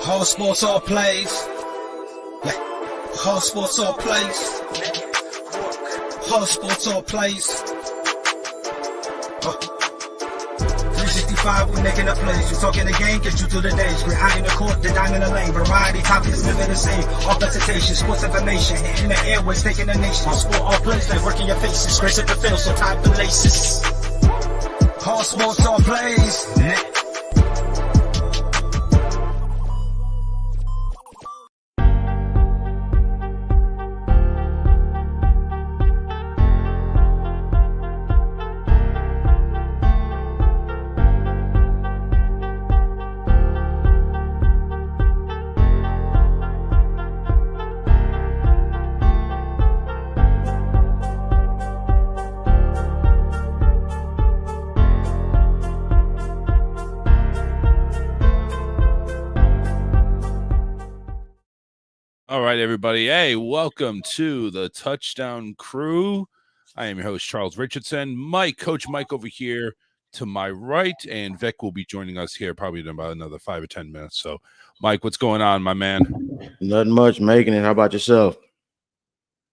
All sports, all plays. Yeah. All sports, all plays. All sports, all plays. 365, we making a place. You talking the game, get you through the days. We're high in the court, the dime in the lane. Variety topics, living the same. All presentation, sports information. In the airways, taking the nation. All sport, all plays, like working your faces. Grace at the field, so tie the laces. All sports, all plays. Yeah. All right, everybody. Hey, welcome to the Touchdown Crew. I am your host, Charles Richardson. Coach Mike over here to my right, and Vic will be joining us here probably in about another 5 or 10 minutes. So, Mike, what's going on, my man? Nothing much, making it. How about yourself?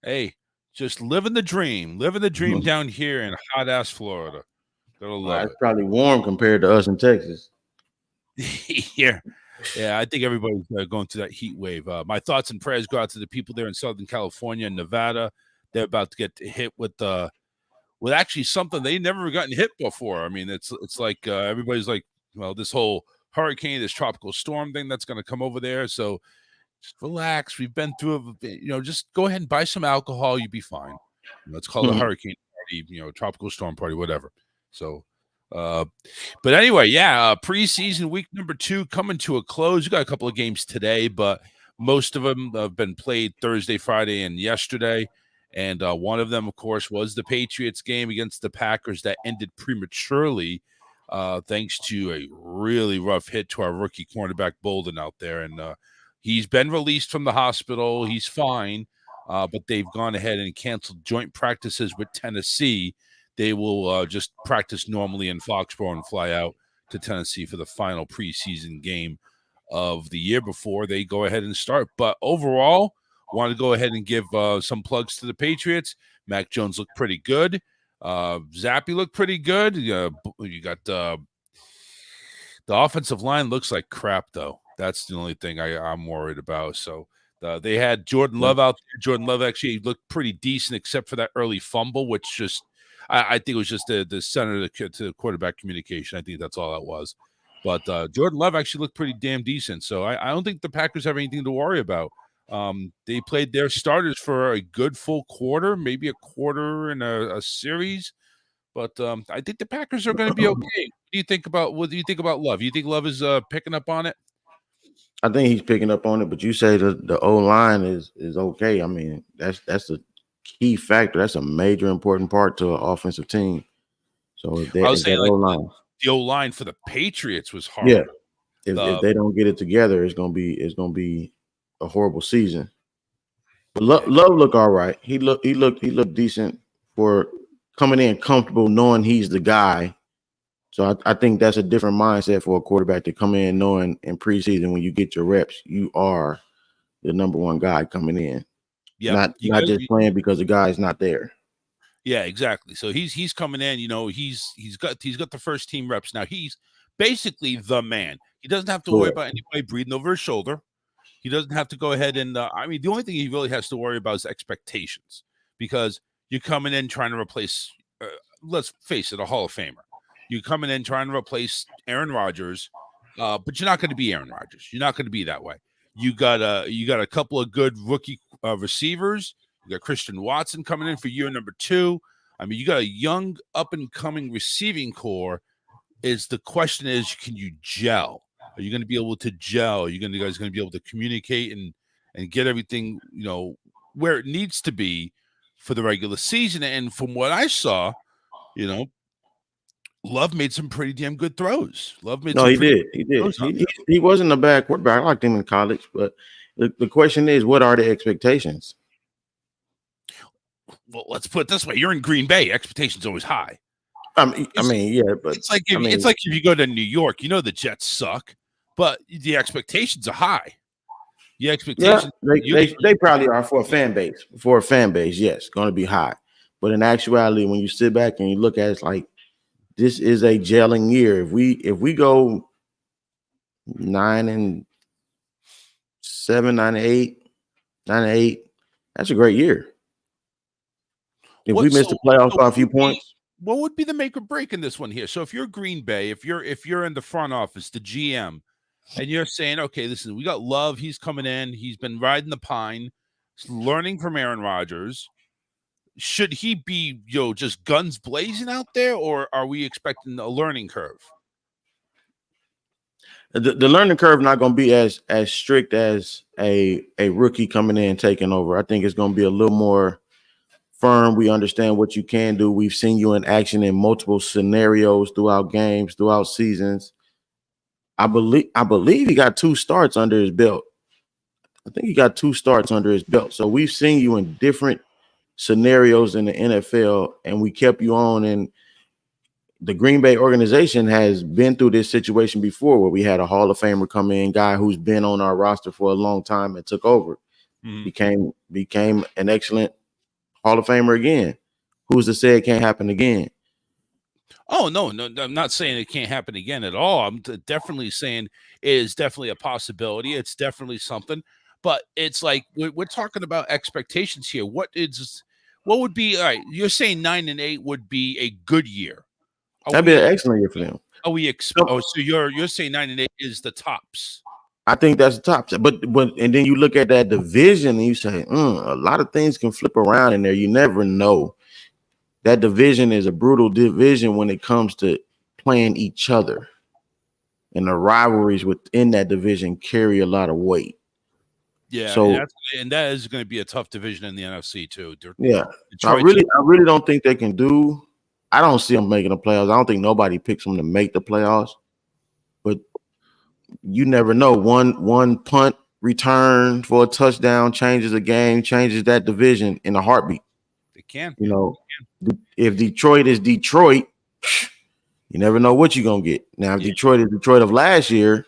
Hey, just living the dream. Living the dream down here in hot-ass Florida. It's probably warm compared to us in Texas. Yeah, I think everybody's going through that heat wave. My thoughts and prayers go out to the people there in Southern California and Nevada. They're about to get hit with actually something they never gotten hit before. I mean, it's like everybody's like, well, this whole hurricane, this tropical storm thing that's going to come over there. So just relax. We've been through it. Just go ahead and buy some alcohol. You'll be fine. It's called a hurricane party, tropical storm party, whatever. So. But anyway, preseason week number 2 coming to a close. You got a couple of games today, but most of them have been played Thursday, Friday, and yesterday. And one of them, of course, was the Patriots game against the Packers that ended prematurely, thanks to a really rough hit to our rookie cornerback Bolden out there. And he's been released from the hospital. He's fine, but they've gone ahead and canceled joint practices with Tennessee. They will just practice normally in Foxborough and fly out to Tennessee for the final preseason game of the year before they go ahead and start. But overall, want to go ahead and give some plugs to the Patriots. Mac Jones looked pretty good. Zappy looked pretty good. You got the offensive line looks like crap, though. That's the only thing I'm worried about. So they had Jordan Love out there. Jordan Love actually looked pretty decent except for that early fumble, which just – I think it was just the center to quarterback communication. I think that's all that was. But Jordan Love actually looked pretty damn decent. So I don't think the Packers have anything to worry about. They played their starters for a good full quarter, maybe a quarter in a series. But I think the Packers are going to be okay. What do you think about Love? You think Love is picking up on it? I think he's picking up on it, but you say the O-line is okay. I mean, that's the key factor. That's a major important part to an offensive team. So if I was saying the O-line for the Patriots was hard. Yeah, if they don't get it together, it's gonna be a horrible season. But Love looked all right. He looked decent for coming in comfortable, knowing he's the guy. So I think that's a different mindset for a quarterback to come in knowing in preseason when you get your reps, you are the number one guy coming in. Yeah, not just playing because the guy's not there. Yeah, exactly. So he's coming in. He's got the first team reps now. He's basically the man. He doesn't have to worry about anybody breathing over his shoulder. He doesn't have to go ahead and. The only thing he really has to worry about is expectations, because you're coming in trying to replace. Let's face it, a Hall of Famer. You're coming in trying to replace Aaron Rodgers, but you're not going to be Aaron Rodgers. You're not going to be that way. You got a couple of good rookie receivers. You got Christian Watson coming in for year number 2. I mean, you got a young up and coming receiving core. The question is, can you gel? Are you going to be able to gel? Are you guys going to be able to communicate and get everything where it needs to be for the regular season? And from what I saw, Love made some pretty damn good throws. He did. He wasn't a bad quarterback. I liked him in college, but the question is, what are the expectations? Well, let's put it this way: you're in Green Bay. Expectations always high. I mean, yeah, but it's like if you go to New York, the Jets suck. but the expectations are high. The expectations, they probably are for a fan base. For a fan base, yes, going to be high. But in actuality, when you sit back and you look at it, it's like this is a gelling year. If we go 9-7, 9-8, that's a great year. If we miss the playoffs by a few points, what would be the make or break in this one here? So if you're Green Bay, if you're in the front office, the GM, and you're saying, okay, listen, we got Love, he's coming in, he's been riding the pine, learning from Aaron Rodgers. Should he be, just guns blazing out there, or are we expecting a learning curve? The learning curve not going to be as strict as a rookie coming in and taking over. I think it's going to be a little more firm. We understand what you can do. We've seen you in action in multiple scenarios throughout games, throughout seasons. I believe he got 2 starts under his belt. I think he got 2 starts under his belt. So we've seen you in different scenarios in the NFL, and we kept you on. And the Green Bay organization has been through this situation before, where we had a Hall of Famer come in, guy who's been on our roster for a long time and took over, became an excellent Hall of Famer again. Who's to say it can't happen again? Oh, no, I'm not saying it can't happen again at all. I'm definitely saying it is definitely a possibility. It's definitely something, but it's like we're talking about expectations here. What would be, all right, you're saying 9-8 would be a good year. That'd be an excellent year for them. So you're saying 9-8 is the tops. I think that's the top. But and then you look at that division and you say, a lot of things can flip around in there. You never know. That division is a brutal division when it comes to playing each other. And the rivalries within that division carry a lot of weight. Yeah, so and that is going to be a tough division in the NFC too. Yeah. I really don't think they can do. I don't see them making the playoffs. I don't think nobody picks them to make the playoffs. But you never know. One punt return for a touchdown changes a game, changes that division in a heartbeat. It can. If Detroit is Detroit, you never know what you're going to get. Now, if Detroit is Detroit of last year,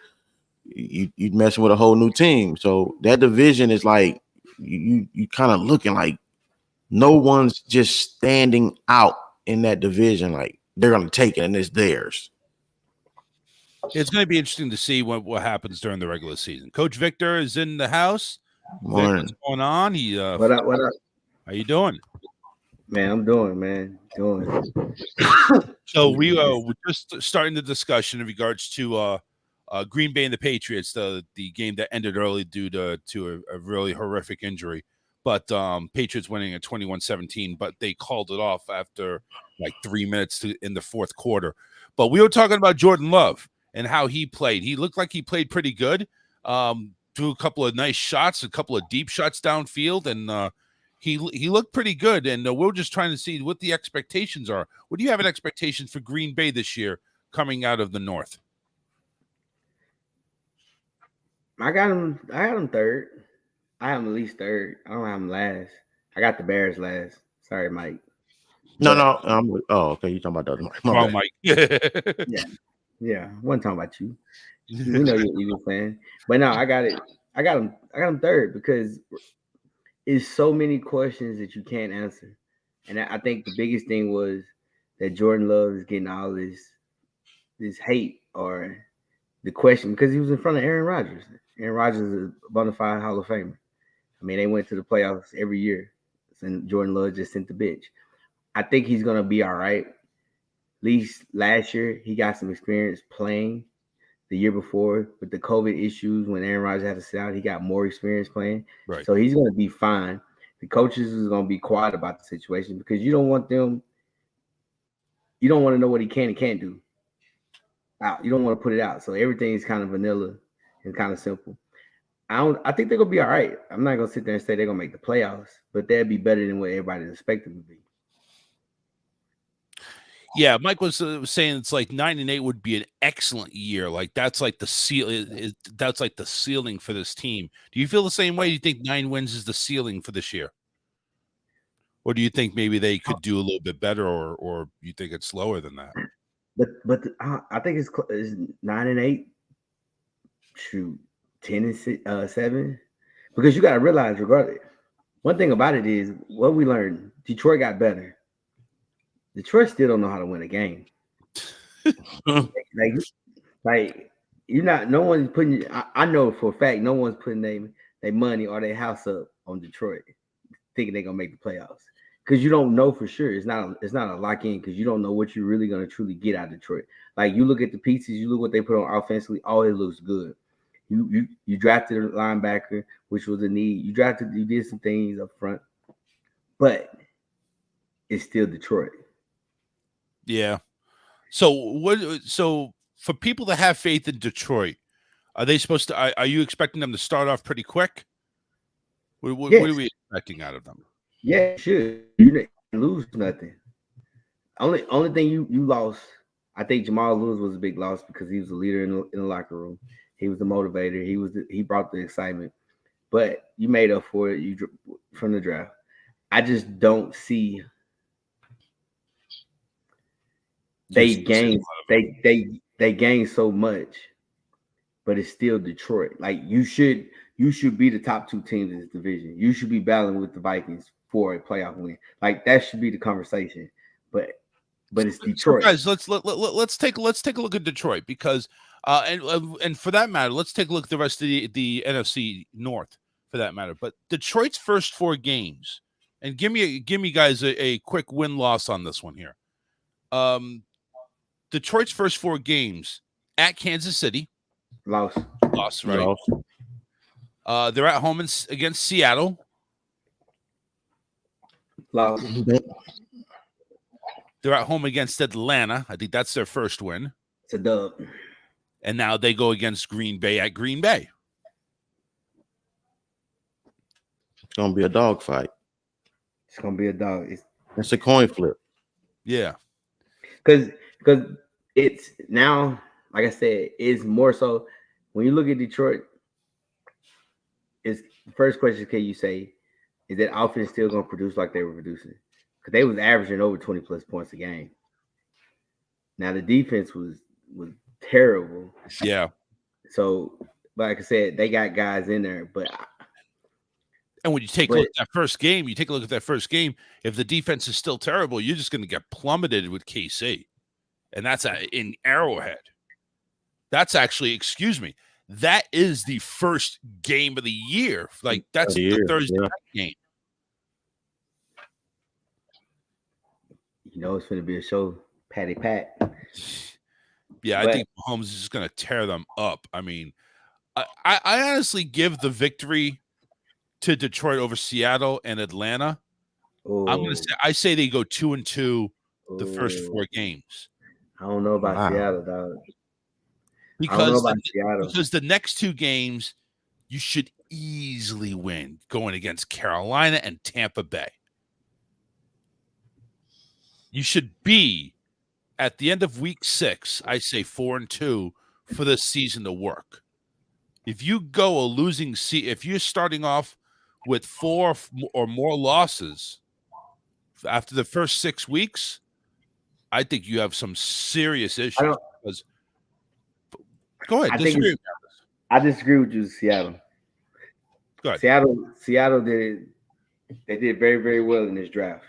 you're messing with a whole new team. So that division is like you kind of looking like no one's just standing out in that division. Like they're going to take it and it's theirs. It's going to be interesting to see what happens during the regular season. Coach Victor is in the house. Morning. Vic, what's going on? What up? How you doing? Man, I'm doing. So we're just starting the discussion in regards to Green Bay and the Patriots, the game that ended early due to a really horrific injury. But Patriots winning at 21-17, but they called it off after like 3 minutes in the fourth quarter. But we were talking about Jordan Love and how he played. He looked like he played pretty good. Threw a couple of nice shots, a couple of deep shots downfield, and he looked pretty good. And we're just trying to see what the expectations are. What do you have an expectation for Green Bay this year coming out of the North? I got him third. I have him at least third. I don't have him last. I got the Bears last. Sorry, Mike. No. Okay. You talking about the other Wrong, Mike. Yeah. Wasn't talking about you. We know you're an Eagles fan, but no, I got it. I got him third because it's so many questions that you can't answer, and I think the biggest thing was that Jordan Love is getting all this hate or the question because he was in front of Aaron Rodgers. Aaron Rodgers is a bona fide Hall of Famer. I mean, they went to the playoffs every year, and Jordan Love just sent the bitch. I think he's gonna be all right. At least last year, he got some experience playing. The year before, with the COVID issues, when Aaron Rodgers had to sit out, he got more experience playing. Right. So he's gonna be fine. The coaches is gonna be quiet about the situation because you don't want them. You don't want to know what he can and can't do. Out. You don't want to put it out. So everything's kind of vanilla and kind of simple. I think they're gonna be all right. I'm not gonna sit there and say they're gonna make the playoffs, but they'll be better than what everybody's expecting to be. Yeah, Mike was saying it's like 9-8 would be an excellent year. Like that's like the that's like the ceiling for this team. Do you feel the same way? Do you think 9 wins is the ceiling for this year, or do you think maybe they could do a little bit better, or you think it's lower than that? But I think it's 9-8. Shoot, 10-7. Because you got to realize, regardless, one thing about it is what we learned. Detroit got better. Detroit still don't know how to win a game. like you're not. No one's putting. I know for a fact, no one's putting their money or their house up on Detroit, thinking they're gonna make the playoffs. Because you don't know for sure. It's not a lock in because you don't know what you're really gonna truly get out of Detroit. Like you look at the pieces, you look what they put on offensively, all it looks good. You drafted a linebacker, which was a need. You did some things up front, but it's still Detroit. Yeah. So for people that have faith in Detroit, are they supposed to? Are you expecting them to start off pretty quick? What Yes. are we expecting out of them? Yeah, sure. You didn't lose nothing. Only thing you lost, I think Jamal Lewis was a big loss because he was a leader in the locker room. He was the motivator. He brought the excitement. But you made up for it. From the draft. I just don't see they gained so much, but it's still Detroit. Like you should be the top two teams in this division. You should be battling with the Vikings for a playoff win. Like that should be the conversation. But it's Detroit. So guys, let's take a look at Detroit because and for that matter, let's take a look at the rest of the NFC North for that matter. But Detroit's first 4 games, and give me guys a quick win-loss on this one here. Detroit's first 4 games at Kansas City. Lost, right? Lost. They're at home against Seattle. Lost. They're at home against Atlanta. I think that's their first win. It's a dub. And now they go against Green Bay at Green Bay. It's gonna be a dog fight. It's gonna be a dog. It's a coin flip. Yeah. Because it's now, like I said, it's more so when you look at Detroit, it's the first question can you say, is that offense still gonna produce like they were producing? Because they was averaging over 20 plus points a game. Now the defense was terrible. Yeah. So, like I said, they got guys in there, but and when you take a look at that first game, if the defense is still terrible, you're just going to get plummeted with KC. And that's in Arrowhead. That's actually, that is the first game of the year. Like, that's the Thursday night game. You know, it's going to be a show, Patty Pat. Yeah, I think Mahomes is just going to tear them up. I mean, I honestly give the victory to Detroit over Seattle and Atlanta. I say they go 2-2 the first 4 games. I don't know about Seattle, dog. Because the next 2 games you should easily win, going against Carolina and Tampa Bay. You should be at the end of week 6, I say 4-2 for the season to work. If you go a losing if you're starting off with 4 or more losses after the first 6 weeks, I think you have some serious issues. Go ahead. I disagree with you, Seattle. Go ahead. Seattle did very, very well in this draft.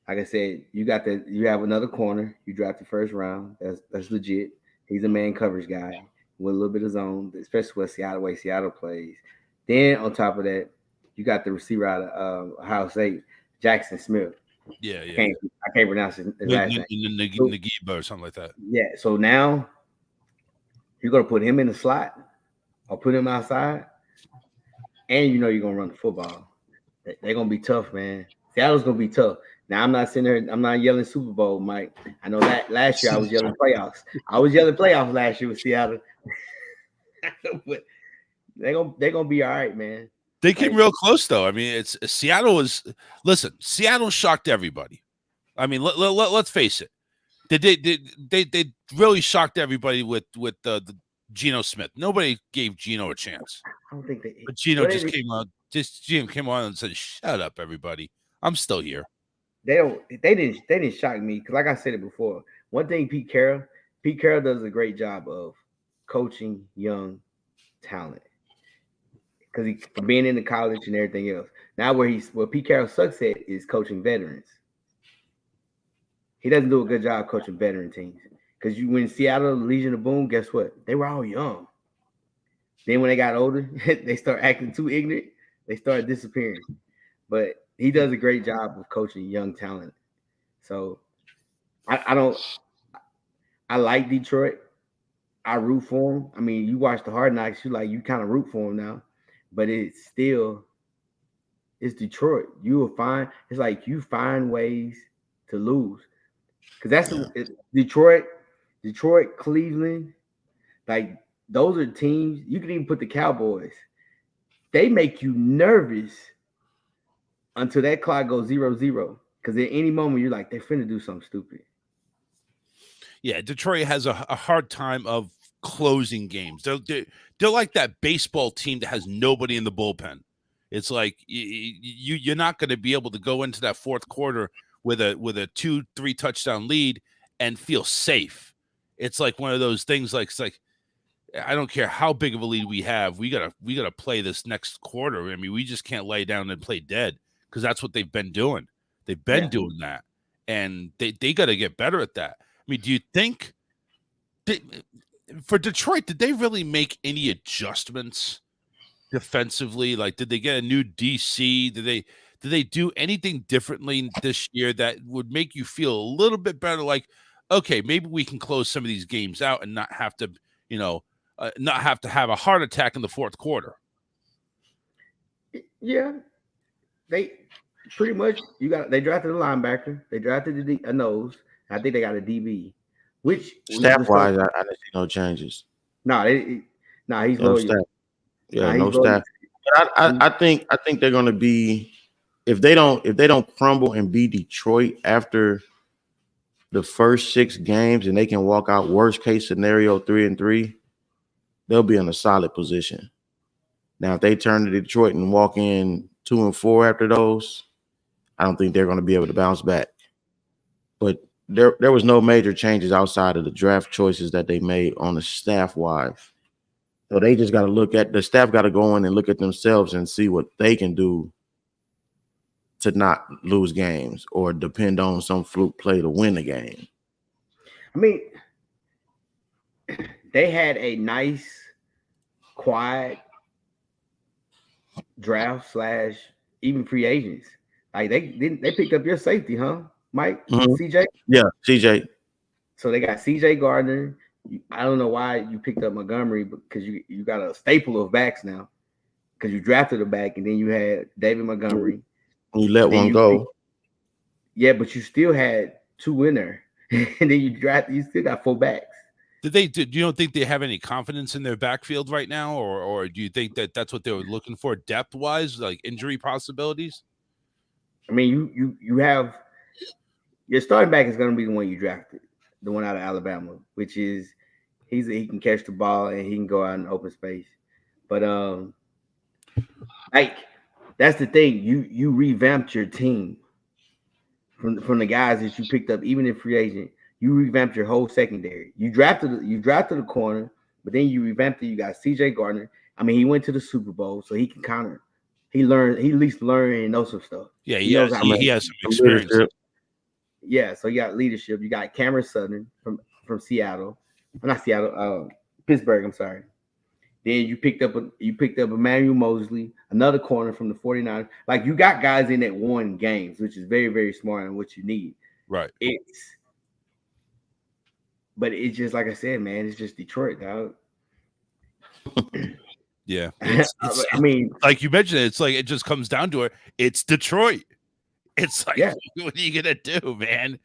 Like I said, you have another corner. You draft the first round. That's legit. He's a man coverage guy with a little bit of zone, especially with the way Seattle plays. Then on top of that, you got the receiver out of Ohio State, Jackson Smith. Yeah. I can't pronounce his last name. Nagiba or something like that. Yeah. So now you're gonna put him in the slot or put him outside, and you know you're gonna run the football. They're gonna be tough, man. Seattle's gonna be tough. Now I'm not sitting there. I'm not yelling Super Bowl, Mike. I know that last year I was yelling playoffs. I was yelling playoffs last year with Seattle. But they're gonna be all right, man. They came real close, though. I mean, Seattle shocked everybody. I mean, let's face it. They really shocked everybody with the Geno Smith. Nobody gave Geno a chance. I don't think they. But Geno Geno came on and said, "Shut up, everybody. I'm still here." They didn't shock me because, like I said it before, one thing Pete Carroll does a great job of coaching young talent because he from being in the college and everything else. Now where Pete Carroll sucks at is coaching veterans. He doesn't do a good job coaching veteran teams because when Seattle Legion of Boom, guess what? They were all young. Then when they got older, they start acting too ignorant. They start disappearing. But he does a great job of coaching young talent. So I like Detroit. I root for him. I mean, you watch the Hard Knocks, you kind of root for him now, but it's Detroit. You will find it's like you find ways to lose because Detroit, Cleveland, like those are teams. You can even put the Cowboys. They make you nervous until that clock goes 0-0 because at any moment you're like they're finna do something stupid. Yeah, Detroit has a hard time of closing games. They're like that baseball team that has nobody in the bullpen. It's like you're not going to be able to go into that fourth quarter with a 2-3 touchdown lead and feel safe. It's like one of those things. It's like I don't care how big of a lead we have. We gotta play this next quarter. I mean, we just can't lay down and play dead because that's what they've been doing. They've been doing that, and they got to get better at that. I mean, do you think for Detroit, did they really make any adjustments defensively? Like, did they get a new DC? Did they do anything differently this year that would make you feel a little bit better? Like, okay, maybe we can close some of these games out and not have to, not have to have a heart attack in the fourth quarter. Yeah, they pretty much they drafted a linebacker, they drafted a nose. I think they got a DB. Which staff-wise, I didn't see no changes. He's no loyal. Staff. Yeah, no staff. But I think they're going to be if they don't crumble and beat Detroit after the first 6 games and they can walk out worst case scenario 3-3, they'll be in a solid position. Now, if they turn to Detroit and walk in 2-4 after those, I don't think they're going to be able to bounce back. But there was no major changes outside of the draft choices that they made on the staff-wise. So they just got to look at the staff, got to go in and look at themselves and see what they can do to not lose games or depend on some fluke play to win the game. I mean, they had a nice, quiet draft / even free agents. Like they picked up your safety, huh, Mike? Mm-hmm. CJ? Yeah, CJ. So they got CJ Gardner. I don't know why you picked up Montgomery because you got a staple of backs now because you drafted a back and then you had David Montgomery. You let one go. Yeah, but you still had 2 in there. And then you still got 4 backs. You don't think they have any confidence in their backfield right now? Or do you think that that's what they were looking for depth-wise, like injury possibilities? I mean, you have your starting back is going to be the one you drafted, the one out of Alabama, which is he can catch the ball and he can go out in open space. But like that's the thing. You revamped your team from the guys that you picked up, even in free agent. You revamped your whole secondary. You drafted a corner, but then you revamped it. You got CJ Gardner. I mean, he went to the Super Bowl, so he can counter. He at least learn and know some stuff. Yeah, he has some experience. Yeah, so you got leadership. You got Cameron Sutton from Seattle. Not Seattle, Pittsburgh, I'm sorry. Then you picked up Emmanuel Mosley, another corner from the 49ers. Like you got guys in that won games, which is very, very smart and what you need. Right. But it's just like I said, man, it's just Detroit, dog. Yeah. I mean, like you mentioned, it's like it just comes down to it. It's Detroit. It's like, what are you gonna do, man?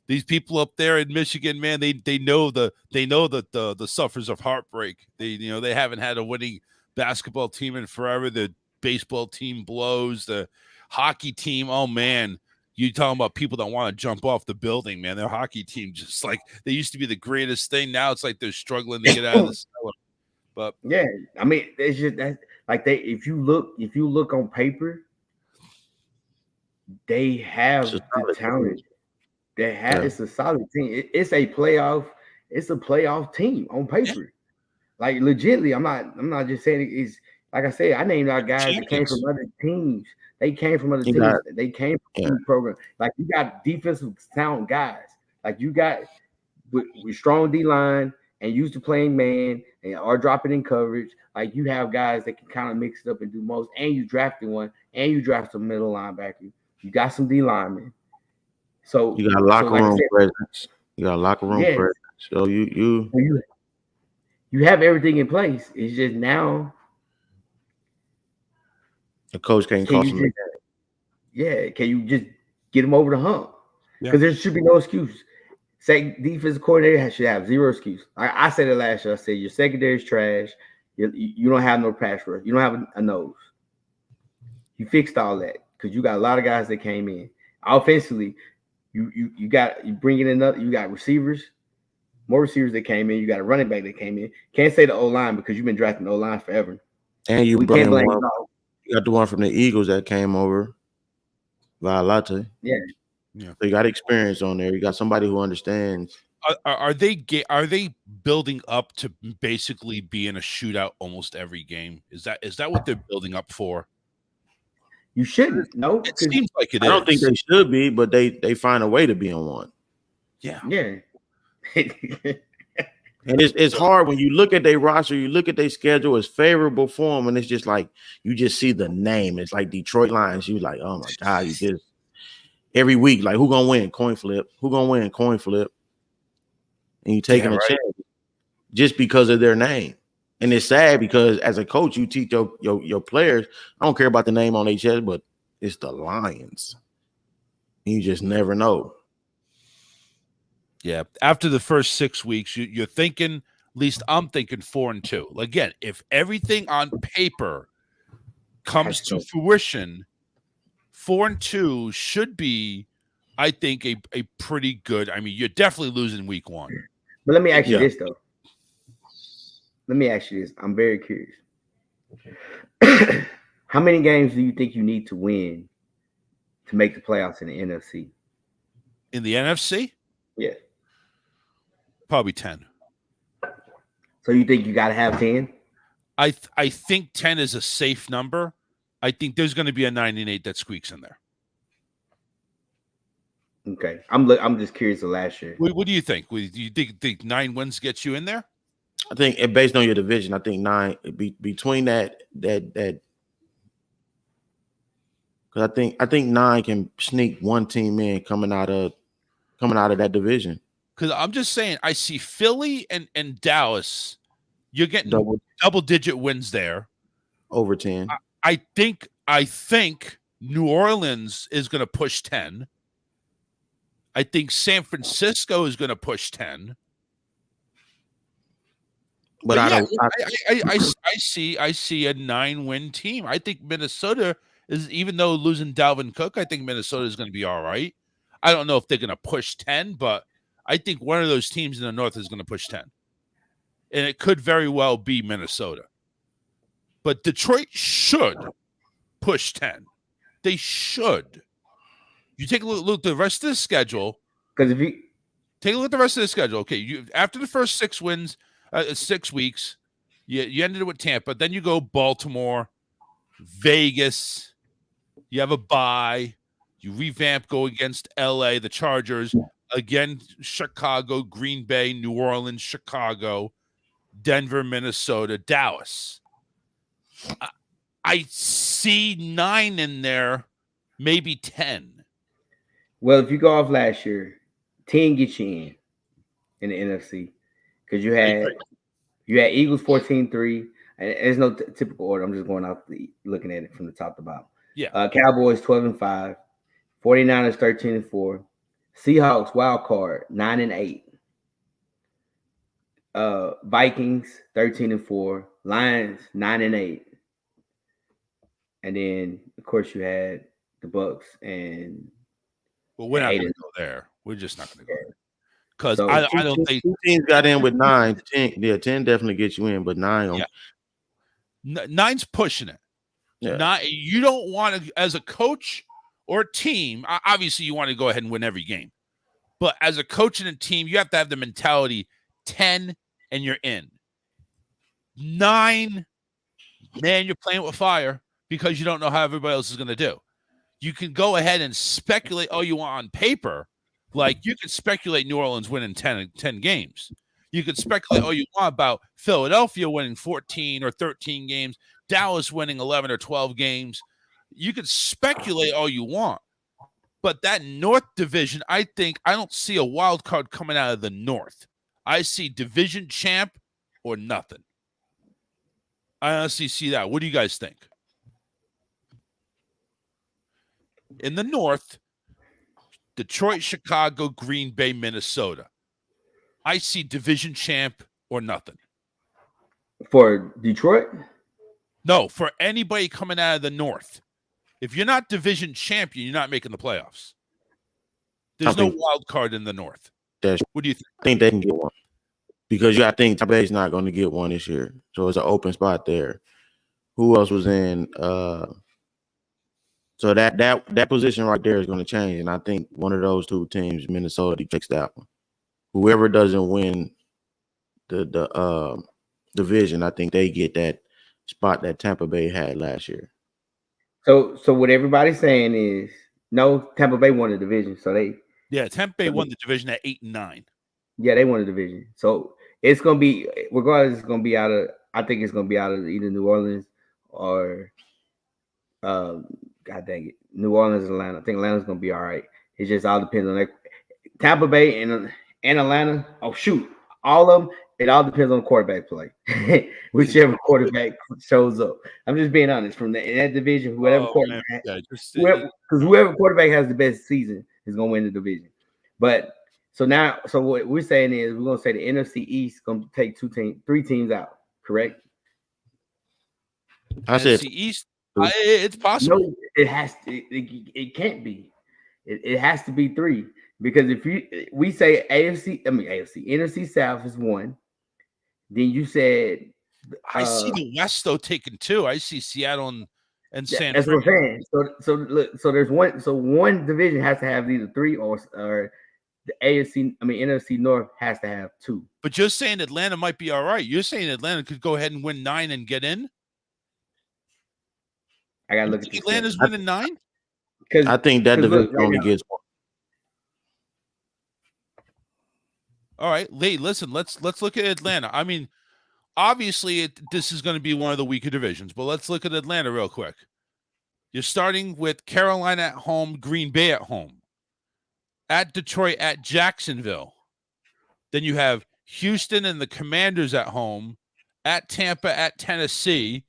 These people up there in Michigan, man, they know the suffers of heartbreak. They haven't had a winning basketball team in forever. The baseball team blows. The hockey team, oh man, you talking about people that want to jump off the building, man. Their hockey team just like they used to be the greatest thing. Now it's like they're struggling to get out of the cellar. But yeah, I mean, it's just that like if you look on paper, they have the talent. They have it's a solid team. It's a playoff team on paper. Like legitimately, I'm not just saying it's like I said, I named out guys that came from Champions. other teams. They came from other You teams. got They came from yeah. food program. Like you got defensive sound guys. Like you got with strong D line and used to playing man and are dropping in coverage. Like you have guys that can kind of mix it up and do most. And you drafted one, and you drafted a middle linebacker. You got some D linemen. So You got locker like I room said, presence. You got locker room yes, presence. So you have everything in place. It's just now, the coach can't can cost you him. just can you just get them over the hump? Yeah. Because there should be no excuse. Say defensive coordinator should have zero excuse. I said it last year. I said your secondary is trash. You don't have no pass rush. You don't have a nose. You fixed all that because you got a lot of guys that came in. Offensively, you bring in another. You got receivers, more receivers that came in. You got a running back that came in. Can't say the O line because you've been drafting O line forever. And you We brought can't in blame one. y'all. You got the one from the Eagles that came over, Violate. Yeah. Yeah. So you got experience on there. You got somebody who understands. Are they building up to basically be in a shootout almost every game? Is that what they're building up for? You shouldn't. No, It because seems like it I is. don't think they should be, but they find a way to be on one. Yeah. yeah. And it's hard when you look at their roster, you look at their schedule, it's favorable for them, and it's just like you just see the name. It's like Detroit Lions. You like, oh my God, you just every week, like who gonna win? Coin flip. Who gonna win? Coin flip. And you taking a chance just because of their name. And it's sad because as a coach, you teach your players. I don't care about the name on their chest, but it's the Lions. And you just never know. Yeah. After the first 6 weeks, you're thinking, at least I'm thinking 4-2. Again, if everything on paper comes to fruition, 4-2 should be, I think, a pretty good. I mean, you're definitely losing week 1. But let me ask you this though. Let me ask you this. I'm very curious. How many games do you think you need to win to make the playoffs in the NFC? In the NFC? Yeah. Probably 10. So you think you got to have 10? I think 10 is a safe number. I think there's going to be a 9 and 8 that squeaks in there. Okay. I'm just curious of last year. What do you think? Do you think 9 wins gets you in there? I think based on your division, I think 9 between that because I think 9 can sneak one team in coming out of that division. Because I'm just saying, I see Philly and Dallas. You're getting double-digit wins there. Over 10. I think New Orleans is going to push 10. I think San Francisco is going to push 10. But I see a 9-win team. I think Minnesota is, even though losing Dalvin Cook, I think Minnesota is going to be all right. I don't know if they're going to push 10, but I think one of those teams in the North is going to push 10. And it could very well be Minnesota. But Detroit should push 10. They should. You take a look at the rest of the schedule. Because if you take a look at the rest of the schedule, okay, after the first 6 wins, 6 weeks, you ended it with Tampa. Then you go Baltimore, Vegas. You have a bye. You revamp, go against LA, the Chargers. Again, Chicago, Green Bay, New Orleans, Chicago, Denver, Minnesota, Dallas. I see 9 in there, maybe 10. Well, if you go off last year, 10 gets you in the NFC because you had Eagles 14-3, and there's no typical order. I'm just going out looking at it from the top to bottom. Yeah. Cowboys 12-5, 49ers 13-4, Seahawks wild card 9-8, Vikings 13-4, Lions 9-8, and then of course you had the Bucks and. Well, we're not going to go there. We're just not going to go there. Because So I don't think 2 teams got in with 9. 10 definitely gets you in, but 9 9's pushing it. Yeah. You don't want to, as a coach or a team, obviously you want to go ahead and win every game. But as a coach and a team, you have to have the mentality 10 and you're in. 9, man, you're playing with fire because you don't know how everybody else is going to do. You can go ahead and speculate all you want on paper. Like, you can speculate New Orleans winning 10 games. You could speculate all you want about Philadelphia winning 14 or 13 games, Dallas winning 11 or 12 games. You could speculate all you want. But that North division, I don't see a wild card coming out of the North. I see division champ or nothing. I honestly see that. What do you guys think? In the North, Detroit, Chicago, Green Bay, Minnesota. I see division champ or nothing. For Detroit? No, for anybody coming out of the North. If you're not division champion, you're not making the playoffs. There's no wild card in the North. What do you think? I think they can get one. Because I think Tampa Bay's not going to get one this year. So it's an open spot there. Who else was in? So that position right there is going to change. And I think one of those two teams, Minnesota, takes that one. Whoever doesn't win the division, I think they get that spot that Tampa Bay had last year. So what everybody's saying is no, Tampa Bay won the division. So Tampa Bay won the division at 8 and 9. Yeah, they won the division. So it's gonna be, regardless, it's gonna be out of, I think it's gonna be out of either New Orleans or God dang it, New Orleans, Atlanta. I think Atlanta's gonna be all right. It just all depends on that. Tampa Bay and Atlanta. Oh shoot, all of them. It all depends on quarterback play. Whichever quarterback shows up. I'm just being honest. From in that division, whoever quarterback, whoever quarterback has the best season is gonna win the division. But so what we're saying is we're gonna say the NFC East gonna take 3 teams out. Correct? I said NFC East. It's possible. No, it has to. It can't be. It has to be 3 because if we say NFC South is 1. Then you said I see the West though taking 2. I see Seattle and San. That's what I'm saying. So look, so there's one. So one division has to have either 3 or the NFC North has to have 2. But you're saying Atlanta might be all right. You're saying Atlanta could go ahead and win 9 and get in. I gotta look at Atlanta's winning 9. Because I think that division only gets 1. All right, Lee, listen, let's look at Atlanta. I mean, obviously this is going to be one of the weaker divisions, but let's look at Atlanta real quick. You're starting with Carolina at home, Green Bay at home, at Detroit, at Jacksonville. Then you have Houston and the Commanders at home, at Tampa, at Tennessee,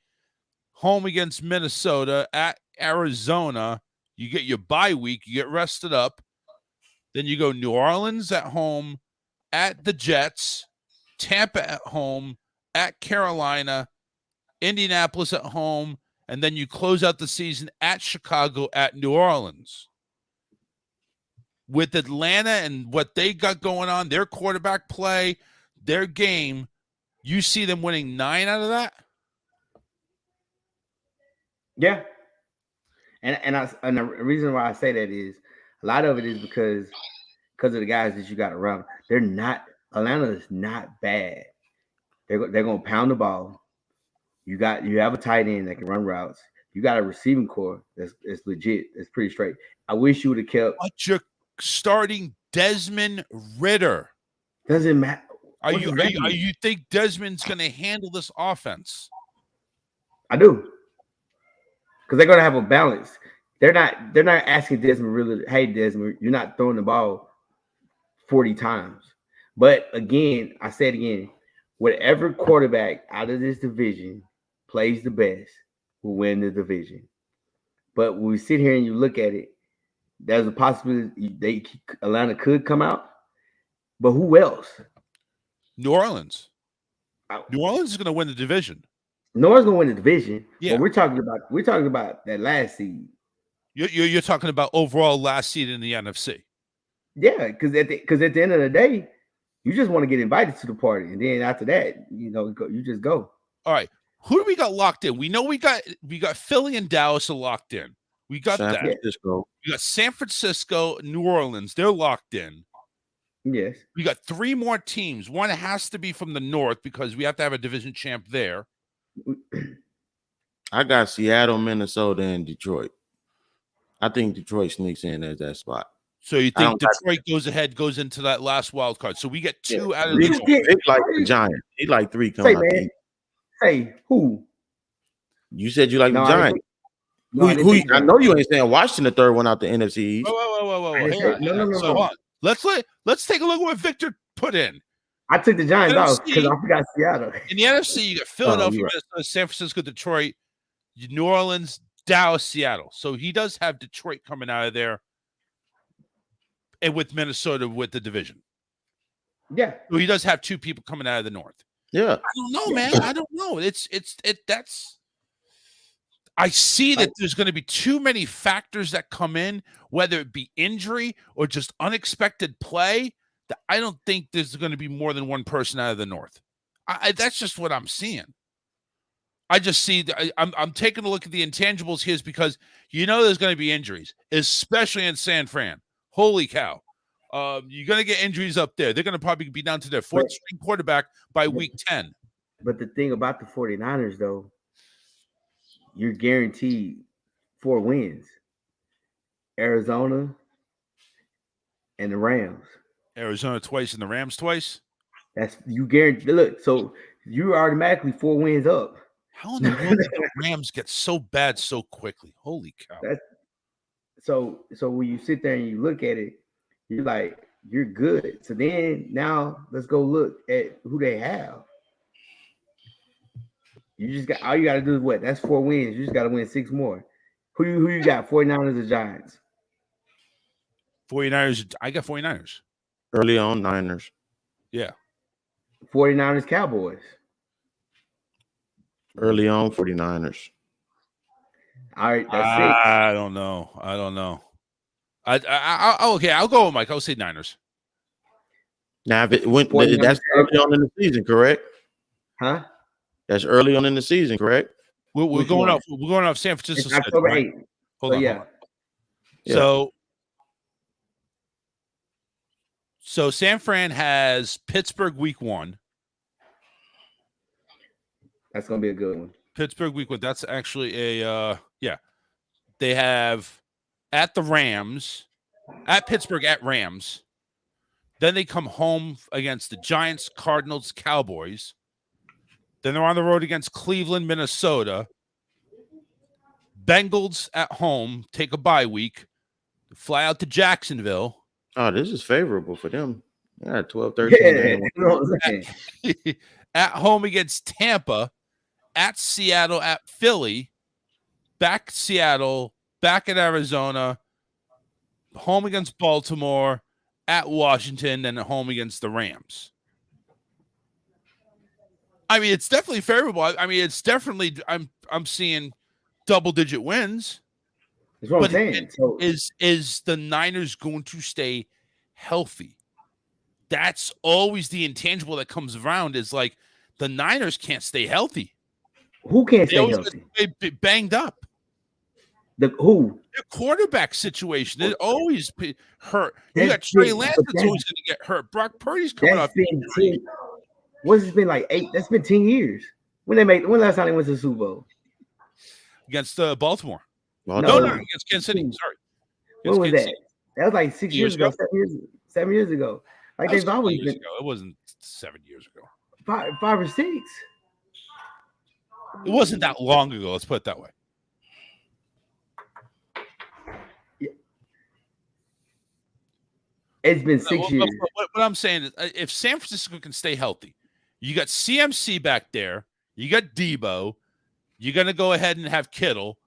home against Minnesota, at Arizona. You get your bye week, you get rested up. Then you go New Orleans at home, at the Jets, Tampa at home, at Carolina, Indianapolis at home, and then you close out the season at Chicago, at New Orleans. With Atlanta and what they got going on, their quarterback play, their game, you see them winning 9 out of that? Yeah. And the reason why I say that is a lot of it is because of the guys that you got around. Atlanta is not bad. They're going to pound the ball. You have a tight end that can run routes. You got a receiving core that's legit. It's pretty straight. I wish you would have kept. But you're starting Desmond Ridder. Doesn't matter. Are you think Desmond's going to handle this offense? I do. Because they're going to have a balance. They're not asking Desmond really, hey, Desmond, you're not throwing the ball 40 times. But again, I said again, whatever quarterback out of this division plays the best will win the division. But when we sit here and you look at it, there's a possibility Atlanta could come out. But who else? New Orleans. New Orleans is going to win the division. New Orleans going to win the division. Yeah, but we're talking about that last seed. You're talking about overall last seed in the NFC. Yeah, because at the end of the day, you just want to get invited to the party, and then after that, you just go. All right, who do we got locked in? We know we got Philly and Dallas are locked in. We got San Francisco. We got San Francisco, New Orleans. They're locked in. Yes. We got 3 more teams. One has to be from the North because we have to have a division champ there. I got Seattle, Minnesota, and Detroit. I think Detroit sneaks in as that spot. So you think Detroit goes into that last wild card. So we get 2 out of the North. They like the Giants. They like 3 coming out the East. Say who? You said you like the Giants. I know you ain't saying Washington the third one out the NFC East. Whoa. No. Let's take a look at what Victor put in. I took the Giants off because I forgot Seattle. In the NFC, you got Philadelphia, Minnesota, San Francisco, Detroit, New Orleans, Dallas, Seattle. So he does have Detroit coming out of there, and with Minnesota with the division. Yeah. So he does have 2 people coming out of the North. Yeah. I don't know, man. I don't know. I see that there's going to be too many factors that come in, whether it be injury or just unexpected play, that I don't think there's going to be more than one person out of the North. That's just what I'm seeing. I just see I'm taking a look at the intangibles here because there's going to be injuries, especially in San Fran. Holy cow. You're going to get injuries up there. They're going to probably be down to their 4th string quarterback by week 10. But the thing about the 49ers, though, you're guaranteed 4 wins. Arizona and the Rams. Arizona twice and the Rams twice? That's you guarantee. Look, so you're automatically 4 wins up. How in the world did the Rams get so bad so quickly? Holy cow. So when you sit there and you look at it, you're like, you're good. So then now let's go look at who they have. You just got all you got to do is what? That's 4 wins. You just got to win 6 more. Who you got? 49ers or Giants? 49ers. I got 49ers. Early on, Niners. Yeah. 49ers, Cowboys. Early on, 49ers. All right, that's 6. I don't know. Okay, I'll go with Mike. I'll say Niners. Now, that's early on in the season, correct? Huh? That's early on in the season, correct? We're going off. We're going off San Francisco. It's October 8th. Hold on. Yeah. So San Fran has Pittsburgh week 1. That's gonna be a good one. Pittsburgh week 1. That's actually a They have at the Rams, at Pittsburgh, at Rams. Then they come home against the Giants, Cardinals, Cowboys. Then they're on the road against Cleveland, Minnesota. Bengals at home, take a bye week. Fly out to Jacksonville. Oh, this is favorable for them. Yeah, 12-13. At home against Tampa. At Seattle, at Philly. Back Seattle. Back at Arizona. Home against Baltimore. At Washington. And at home against the Rams. I mean, it's definitely favorable. I mean, it's definitely I'm seeing double-digit wins. That's what I'm saying. So, is the Niners going to stay healthy? That's always the intangible that comes around. Is like the Niners can't stay healthy. Who can't stay healthy? They banged up. Who? The quarterback situation. It always hurt. You got Trey Lance that's always going to get hurt. Brock Purdy's coming up. What's it been like 8? That's been 10 years. When last time they went to the Super Bowl? Against Baltimore. Well, no, against Kansas City. Sorry. When was that? That was like 6 years ago. 7 years ago. Like they've always been. It wasn't 7 years ago. 5 or 6. It wasn't that long ago. Let's put it that way. Yeah. It's been 6 years. What I'm saying is, if San Francisco can stay healthy, you got CMC back there, you got Debo, you're gonna go ahead and have Kittle.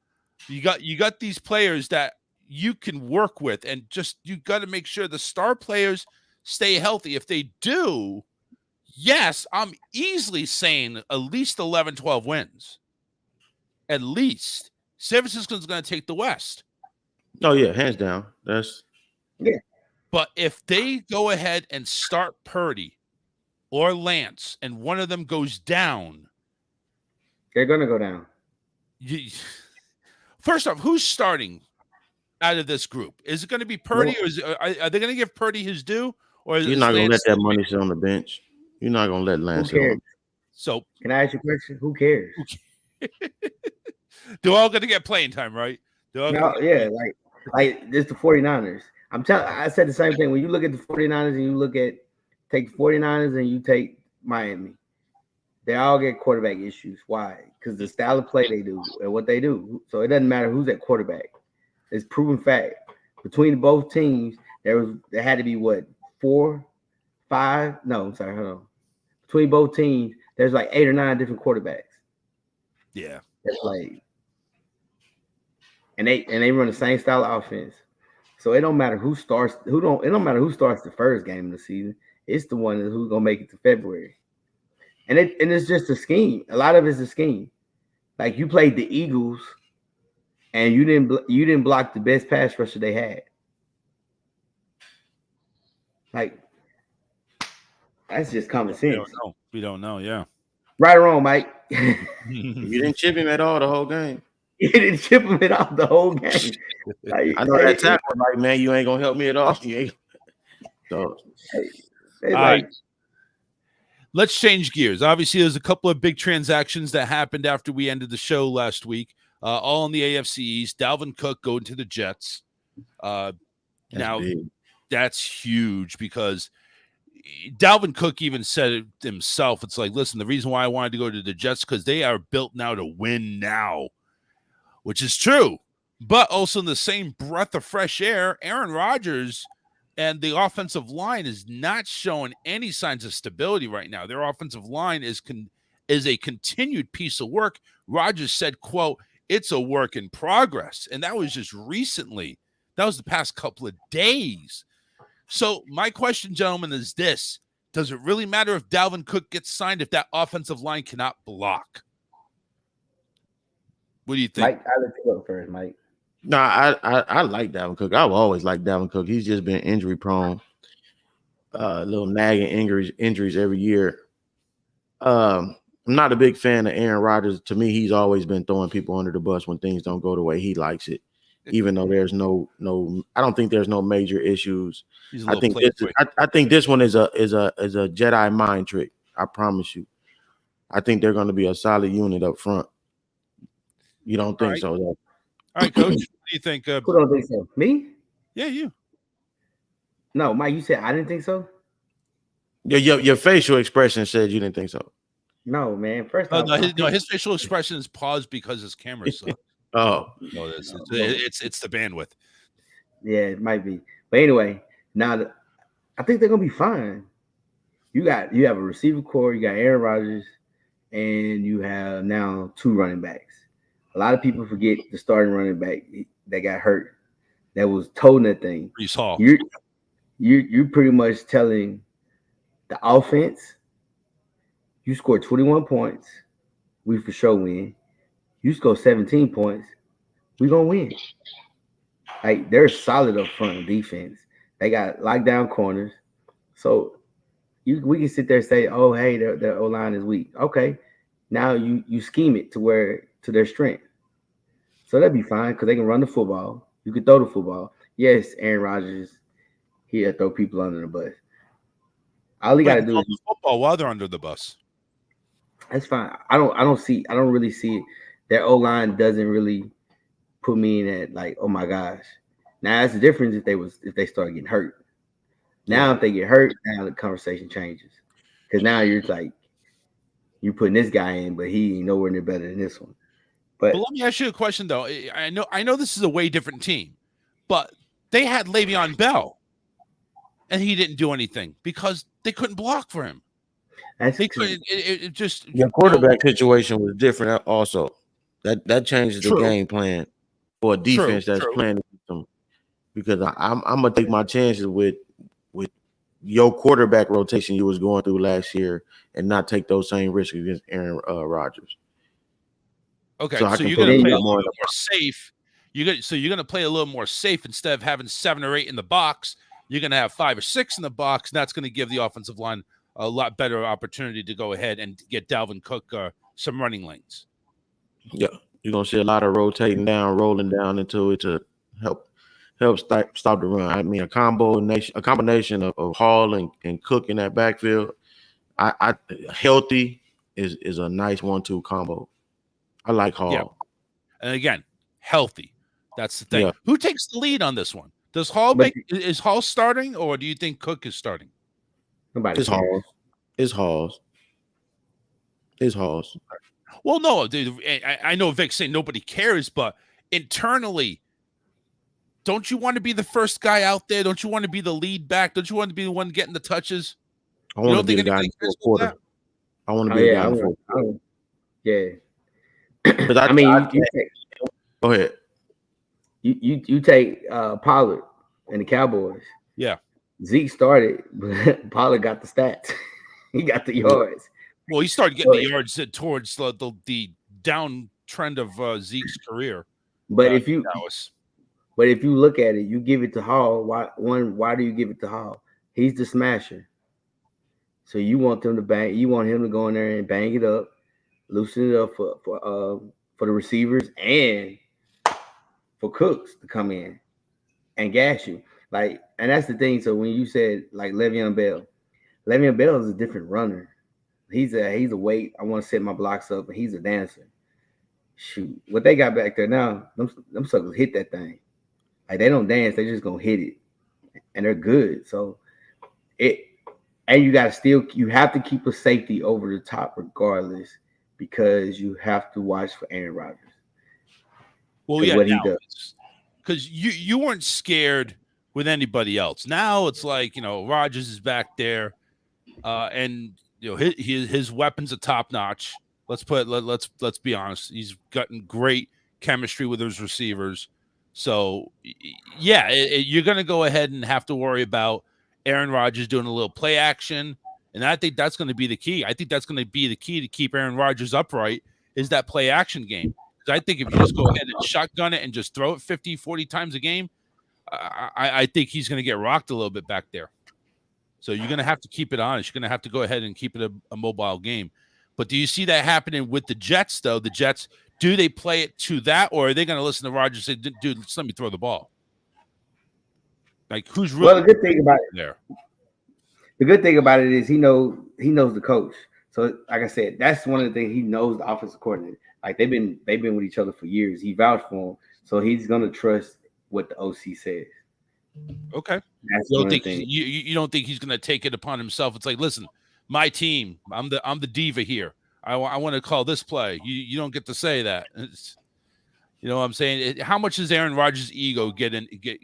You got these players that you can work with, and just you got to make sure the star players stay healthy. If they do, yes, I'm easily saying at least 11, 12 wins. At least. San Francisco's going to take the West. Oh, yeah, hands down. Yeah. But if they go ahead and start Purdy or Lance and one of them goes down. They're going to go down. First off, who's starting out of this group? Is it going to be Purdy, or are they going to give Purdy his due, Or You're not gonna let that money sit on the bench. You're not gonna let Lance sit on. So can I ask you a question? Who cares? They're all going to get playing time, right? No, yeah, like this the 49ers. I said the same thing. When you look at the 49ers and you take the 49ers and you take Miami, they all get quarterback issues. Why? Because the style of play they do and what they do. So it doesn't matter who's at quarterback. It's proven fact. Between both teams, there had to be what, 4, 5? No, I'm sorry, hold on. Between both teams, there's like 8 or 9 different quarterbacks. Yeah. That's like, and they run the same style of offense. So it don't matter who starts, it don't matter who starts the first game of the season. It's the one who's gonna make it to February. And it's just a scheme. A lot of it's a scheme. Like you played the Eagles, and you didn't block the best pass rusher they had. Like that's just common sense. We don't know. Yeah. Right or wrong, Mike? You didn't chip him at all the whole game. You didn't chip him at all the whole game. Like, I know that tackle was like, man, you ain't gonna help me at all. You ain't. So, all right. Let's change gears. Obviously, there's a couple of big transactions that happened after we ended the show last week. All in the AFC East. Dalvin Cook going to the Jets. That's huge because Dalvin Cook even said it himself. It's like, listen, the reason why I wanted to go to the Jets because they are built now to win now, which is true. But also in the same breath of fresh air, Aaron Rodgers and the offensive line is not showing any signs of stability right now. Their offensive line is a continued piece of work. Rodgers said, quote, it's a work in progress. And that was just recently. That was the past couple of days. So my question, gentlemen, is this. Does it really matter if Dalvin Cook gets signed if that offensive line cannot block? What do you think? Mike, I'll let you go first, Mike. No, I like Dalvin Cook. I've always liked Dalvin Cook. He's just been injury prone, little nagging injuries every year. I'm not a big fan of Aaron Rodgers. To me, he's always been throwing people under the bus when things don't go the way he likes it. Even though there's no, I don't think there's no major issues. I think this one is a Jedi mind trick. I promise you. I think they're going to be a solid unit up front. You don't think so? Though? All right, Coach. What do you think? Who don't think so? Me? Yeah, you. No, Mike. You said I didn't think so. Your facial expression said you didn't think so. No, man. First off, his facial expression is paused because his camera's suck. Oh, no, it's the bandwidth. Yeah, it might be. But anyway, now I think they're gonna be fine. You have a receiver core. You got Aaron Rodgers, and you have now 2 running backs. A lot of people forget the starting running back that got hurt, that was toting that thing. Breece Hall. You're pretty much telling the offense, you scored 21 points, we for sure win. You score 17 points, we gonna win. Like they're solid up front on defense. They got lockdown corners, so we can sit there and say, "Oh, hey, their O line is weak." Okay, now you scheme it to their strength. So that'd be fine because they can run the football. You can throw the football. Yes, Aaron Rodgers, he'll throw people under the bus. All he got to do is football while they're under the bus. That's fine. I don't really see it. Their O line doesn't really put me in that like, oh my gosh. Now that's the difference if they start getting hurt. Now if they get hurt, now the conversation changes. Because now you're like, you're putting this guy in, but he ain't nowhere near better than this one. But let me ask you a question though. I know this is a way different team, but they had Le'Veon Bell, and he didn't do anything because they couldn't block for him. It just your quarterback situation was different. Also, that changes the game plan for a defense that's playing them. Because I'm gonna take my chances with your quarterback rotation you was going through last year and not take those same risks against Aaron Rodgers. Okay, so you're going to play a little more safe. You're going to play a little more safe instead of having 7 or 8 in the box. You're going to have 5 or 6 in the box, and that's going to give the offensive line a lot better opportunity to go ahead and get Dalvin Cook some running lanes. Yeah, you're going to see a lot of rolling down into it to help help stop the run. I mean, a combination of Hall and Cook in that backfield. I healthy is a nice 1-2 combo. I like Hall. Yeah. And again, healthy. That's the thing. Yeah. Who takes the lead on this one? Does Hall is Hall starting, or do you think Cook is starting? Nobody It's cares. Halls. It's Halls. It's Halls. Well, no, dude, I know Vic's saying nobody cares, but internally, don't you want to be the first guy out there? Don't you want to be the lead back? Don't you want to be the one getting the touches? I want to be the guy in the fourth quarter. I want to be the guy in the fourth quarter. Yeah. Because I mean, go ahead. You take Pollard and the Cowboys. Yeah. Zeke started, but Pollard got the stats. He got the yards. Well, he started getting the yards towards the downtrend of Zeke's career. But if you look at it, you give it to Hall. Why do you give it to Hall? He's the smasher. So you want them to bang. You want him to go in there and bang it up, loosen it up for the receivers and for Cooks to come in and gas you. Like, and that's the thing. So when you said like Le'Veon Bell is a different runner. He's a weight. I want to set my blocks up, and he's a dancer. Shoot, what they got back there now, them suckers hit that thing. Like, they don't dance, they just gonna hit it, and they're good. So and you have to keep a safety over the top regardless, because you have to watch for Aaron Rodgers. Well, yeah, because you weren't scared with anybody else. Now it's like, Rodgers is back there, and his weapons are top notch. Let's be honest. He's gotten great chemistry with his receivers. So yeah, you're going to go ahead and have to worry about Aaron Rodgers doing a little play action. And I think that's going to be the key. I think that's going to be the key to keep Aaron Rodgers upright, is that play action game. Because I think if you just go ahead and shotgun it and just throw it 50, 40 times a game, I think he's going to get rocked a little bit back there. So you're going to have to keep it honest. You're going to have to go ahead and keep it a mobile game. But do you see that happening with the Jets, though? The Jets, do they play it to that, or are they going to listen to Rodgers and say, dude, just let me throw the ball? Like, who's really the good thing about it there? The good thing about it is he knows the coach. So, like I said, that's one of the things. He knows the offensive coordinator. Like, they've been with each other for years. He vouched for him, so he's going to trust what the OC says. Okay. You don't think he's going to take it upon himself? It's like, listen, my team, I'm the diva here. I want to call this play. You don't get to say that. You know what I'm saying? How much does Aaron Rodgers' ego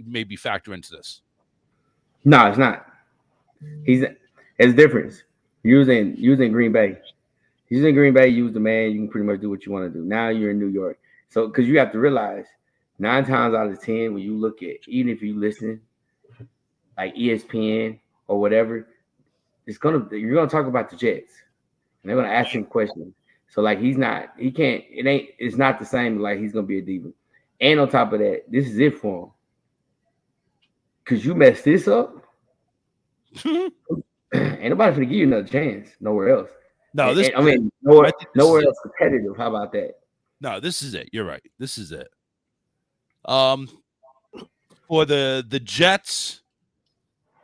maybe factor into this? No, it's not. It's a difference. Using Green Bay. Using Green Bay, use the man. You can pretty much do what you want to do. Now you're in New York. So, because you have to realize, 9 times out of 10, when you look at, even if you listen, like ESPN or whatever, you're gonna talk about the Jets, and they're gonna ask him questions. So like it's not the same. Like, he's gonna be a diva. And on top of that, this is it for him, because you messed this up. Ain't nobody gonna give you another chance nowhere else. No, nowhere else competitive. How about that? No, this is it. You're right. This is it. For the Jets,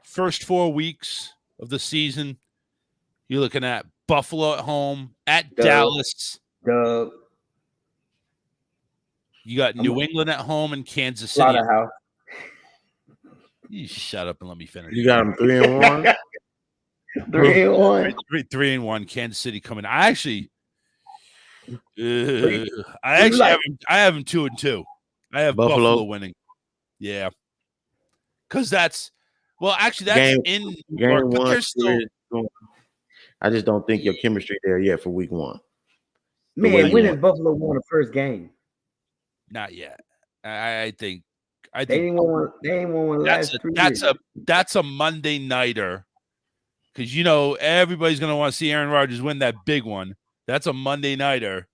first 4 weeks of the season, you're looking at Buffalo at home, at Dallas. You got New England at home and Kansas City. You shut up and let me finish. You got them 3-1. 3-1. 3-1. Kansas City coming. I actually have them 2-2. I have Buffalo winning. Yeah, because that's in New York, but there's still. I just don't think your chemistry there yet for week 1. Man, when has Buffalo won the first game? Not yet. I think they ain't won one last 3 years. That's a Monday nighter, because everybody's gonna want to see Aaron Rodgers win that big one. That's a Monday nighter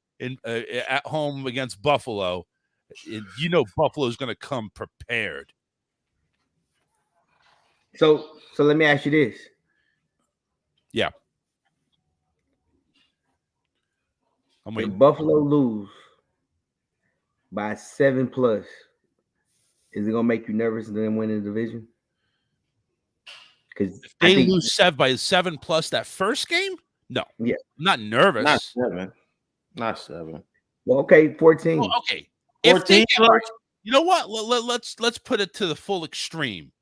at home against Buffalo. Buffalo's gonna come prepared. So let me ask you this. Yeah. If Buffalo lose by 7+, Is it gonna make you nervous to them winning the division? Because If I they think, lose 7+ that first game, no, yeah. I'm not Not nervous. 7. Not 7. Well, okay, 14. Well, okay, if they 14 get, plus. you know what? Let's put it to the full extreme.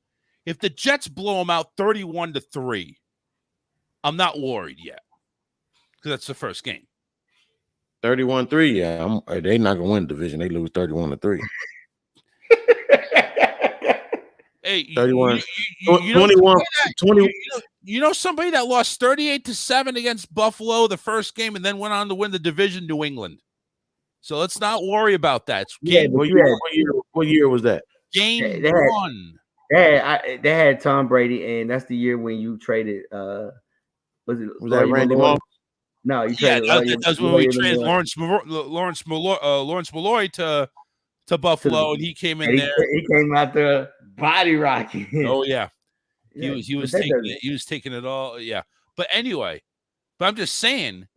If the Jets blow them out 31-3, I'm not worried yet because that's the first game. 31-3. Yeah, they're not gonna win the division. They lose 31-3. Hey, 31, you know 21, 20. you know somebody that lost 38-7 against Buffalo the first game and then went on to win the division, New England. So let's not worry about that. It's game What year was that? game They had- one. they had Tom Brady, and that's the year when you traded. Was that Randy Moss? No, you Yeah, traded. that's when we traded Lawrence Malloy to Buffalo, and he came in there. He came out there body rocking. Oh yeah, Yeah, he was taking it. He was taking it all. Yeah, but anyway, I'm just saying,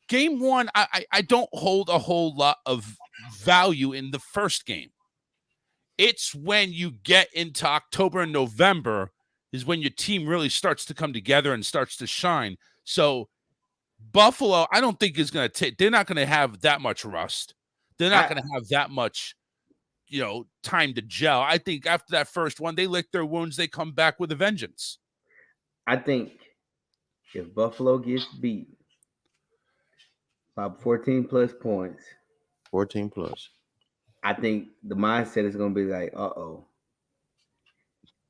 game one, I don't hold a whole lot of value in the first game. It's when you get into October and November is when your team really starts to come together and starts to shine. So Buffalo, I don't think is going to take. They're not going to have that much rust. They're not going to have that much, time to gel. I think after that first one, they lick their wounds. They come back with a vengeance. I think if Buffalo gets beat by 14 plus points, 14 plus. I think the mindset is going to be like, uh-oh.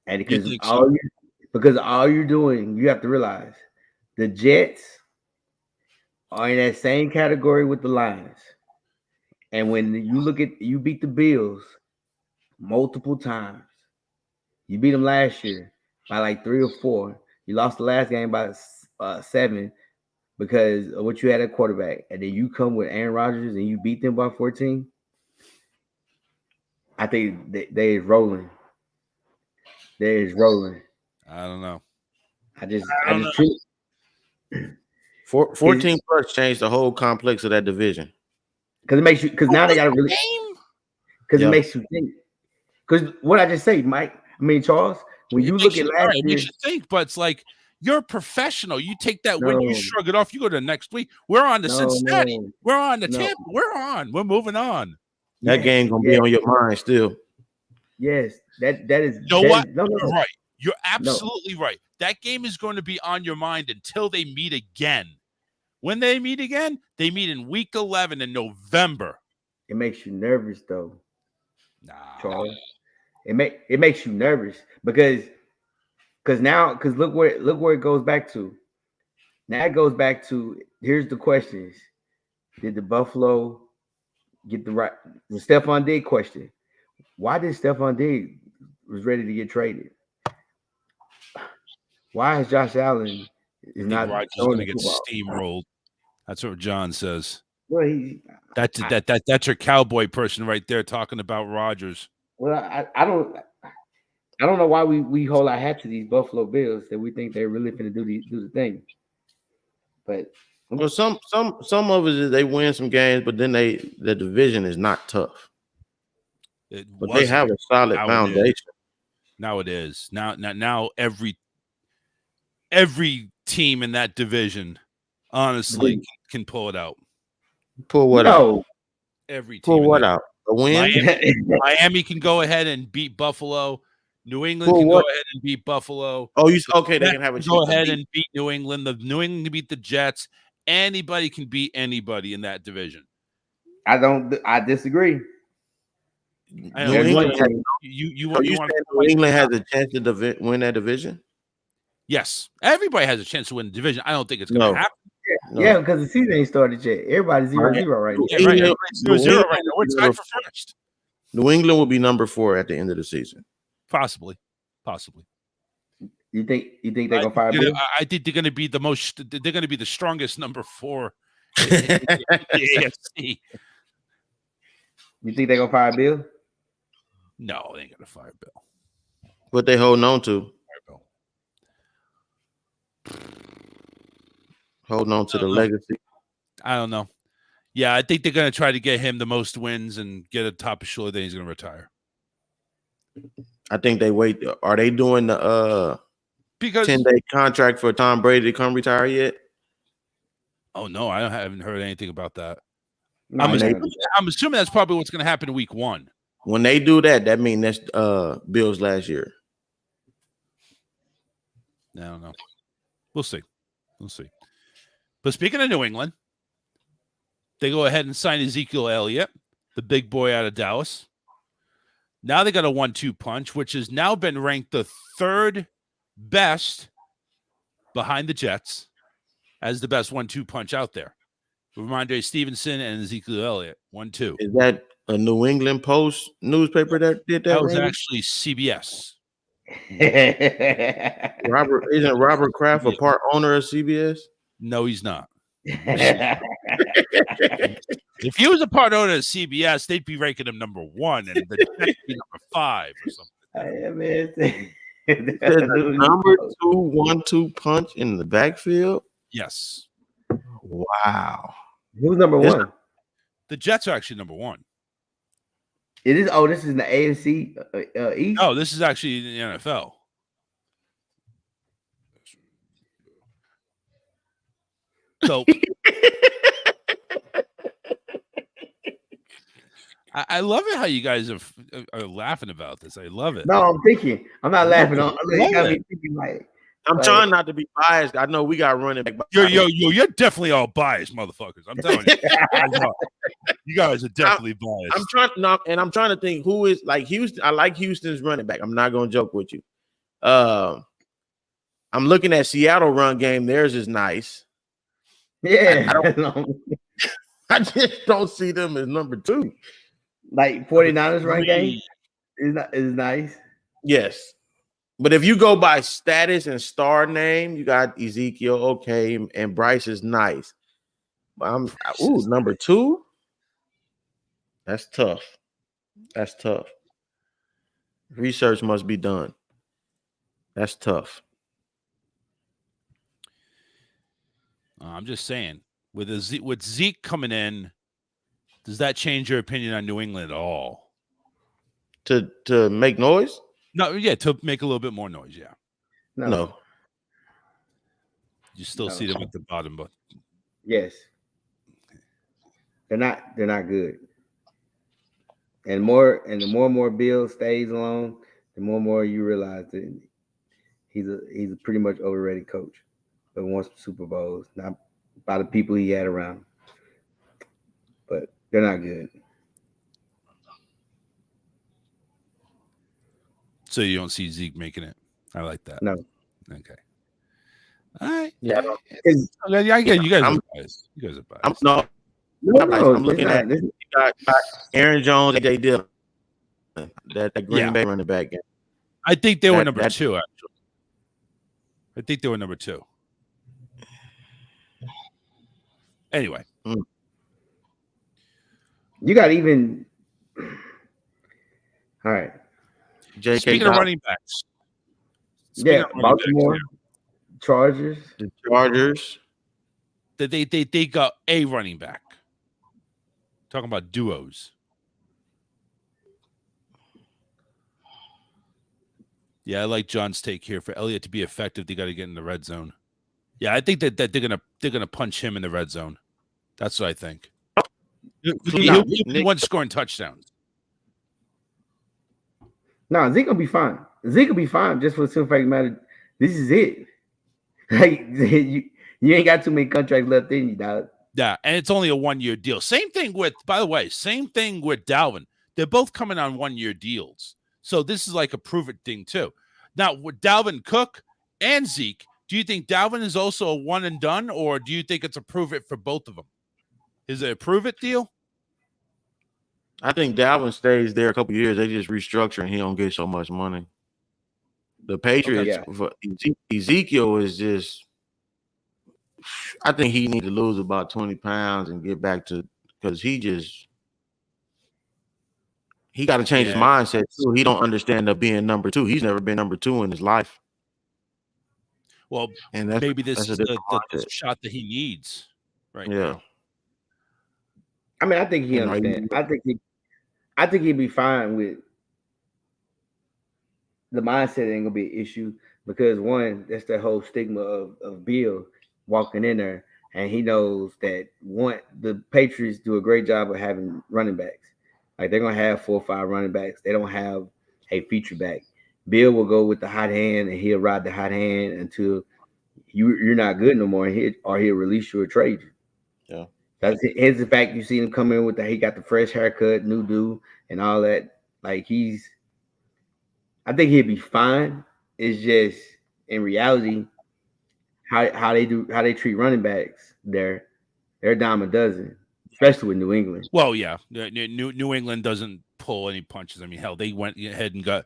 And because all you're doing, you have to realize the Jets are in that same category with the Lions. And when you beat the Bills multiple times. You beat them last year by like 3 or 4. You lost the last game by 7 because of what you had at quarterback. And then you come with Aaron Rodgers and you beat them by 14. I think they is rolling. They is rolling. I don't know. I just 14 plus changed the whole complex of that division. Because now they got to really, because it makes you think. Because what I just say, Mike, Charles, when you look at last year, it makes you think, but it's like you're a professional. You take that win, you shrug it off, you go to the next week. We're on to Cincinnati. We're on to Tampa. We're on. We're moving on. That game gonna be on your mind still. Yes, that is. You know what? You're right. You're absolutely right. That game is going to be on your mind until they meet again. When they meet again, they meet in week 11 in November. It makes you nervous, though. Nah, Charles. It makes you nervous because look where it goes back to. Now it goes back to, here's the questions. Did the Buffalo get the Stephon Diggs question? Why did Stephon Diggs was ready to get traded? Why is Josh Allen is not going to get steamrolled? That's what John says. Well, that's your cowboy person right there talking about Rodgers. Well, I don't know why we hold our hat to these Buffalo Bills that we think they're really going to do the thing. But some of it is they win some games, but then the division is not tough. But they have a solid foundation. Now it is. Now every team in that division, honestly, can pull it out. Pull what out? Every team. Pull what out? A win? Miami can go ahead and beat Buffalo. New England can go ahead and beat Buffalo. Oh, they can have a go ahead and beat New England. The New England can beat the Jets. Anybody can beat anybody in that division. I disagree. New England has a chance to win that division? Yes. Everybody has a chance to win the division. I don't think it's going to happen. Yeah, because the season ain't started yet. Everybody's 0-0 right now. Yeah, right. 0-0 right now. We're tied for first. New England will be number 4 at the end of the season. Possibly. You think they're gonna fire Bill? I think they're gonna be they're gonna be the strongest number 4 in the AFC. You think they're gonna fire Bill? No, they ain't gonna fire Bill. What they holding on to? Holding on to the legacy. I don't know. Yeah, I think they're going to try to get him the most wins and get a top of shoulder. Then he's going to retire. I think they wait. Are they doing the because 10-day contract for Tom Brady to come retire yet? Oh no, I haven't heard anything about that. No, I'm they're assuming that's probably what's going to happen in week 1. When they do that, that means that's Bills last year. I don't know. We'll see. But speaking of New England, they go ahead and sign Ezekiel Elliott, the big boy out of Dallas. Now they got a 1-2 punch, which has now been ranked the 3rd best behind the Jets as the best 1-2 punch out there. Ramondre Stevenson and Ezekiel Elliott, 1-2. Is that a New England Post newspaper that did that? That was ranking? actually CBS. Isn't Robert Kraft a part owner of CBS? No, he's not. If he was a part owner of CBS, they'd be ranking him number 1 and the Jets be number 5 or something. Number 2 1-2 punch in the backfield. Yes. Wow. Who's number 1? The Jets are actually number 1. It is. Oh, this is in the AFC East. No, this is actually in the NFL. So I love it how you guys are laughing about this. I love it. No, I'm thinking. I'm not laughing. I'm thinking like. I'm trying not to be biased. I know we got running back. You're definitely all biased, motherfuckers. I'm telling you, you guys are definitely biased. I'm trying to think who is like Houston. I like Houston's running back. I'm not gonna joke with you. I'm looking at Seattle run game. Theirs is nice. Yeah, I just don't see them as number 2. Like 49ers run game is nice. Yes. But if you go by status and star name, you got Ezekiel, okay, and Bryce is nice. Number 2. That's tough. Research must be done. That's tough. I'm just saying, with Zeke coming in, does that change your opinion on New England at all? To make noise? No, yeah, to make a little bit more noise, yeah. No. You still see them at the bottom, but yes, they're not good. And the more Bill stays along, the more you realize that he's a pretty much overrated coach. But won some Super Bowls, not by the people he had around. But they're not good. So you don't see Zeke making it. I like that. No. Okay. All right. Yeah. I get you guys are biased. You guys are biased. I'm looking at this. You got Aaron Jones, AJ Dillon, that Green Bay running back game. I think they were number 2, actually. I think they were number 2. Anyway. You got even. All right. Speaking of running backs. Baltimore Chargers. The Chargers. They got a running back. Talking about duos. Yeah, I like John's take here. For Elliott to be effective, they got to get in the red zone. Yeah, I think that they're gonna punch him in the red zone. That's what I think. He'll be the one scoring touchdowns. No, Zeke will be fine. Zeke will be fine just for the simple fact matter. This is it. Like you ain't got too many contracts left in you, dog. Yeah, and it's only a 1-year deal. Same thing with Dalvin. They're both coming on 1-year deals. So this is like a prove it thing too. Now with Dalvin Cook and Zeke, do you think Dalvin is also a one and done, or do you think it's a prove it for both of them? Is it a prove it deal? I think Dalvin stays there a couple of years. They just restructure and he don't get so much money. The Patriots for Ezekiel is just. I think he needs to lose about 20 pounds and get back to because he got to change his mindset too. He don't understand the being number 2. He's never been number 2 in his life. Well, and maybe this is the shot that he needs right now. I mean, I think he understands. I think he'd be fine with the mindset ain't gonna be an issue because one, that's the whole stigma of Bill walking in there, and he knows that one, the Patriots do a great job of having running backs. Like they're gonna have 4 or 5 running backs. They don't have a feature back. Bill will go with the hot hand, and he'll ride the hot hand until you're not good no more, and he'll release you or trade you. Yeah. That's hence the fact you see him come in with he got the fresh haircut, new do, and all that. Like I think he'd be fine. It's just in reality how they treat running backs. They're a dime a dozen, especially with New England. Well, yeah, New England doesn't pull any punches. I mean, hell, they went ahead and got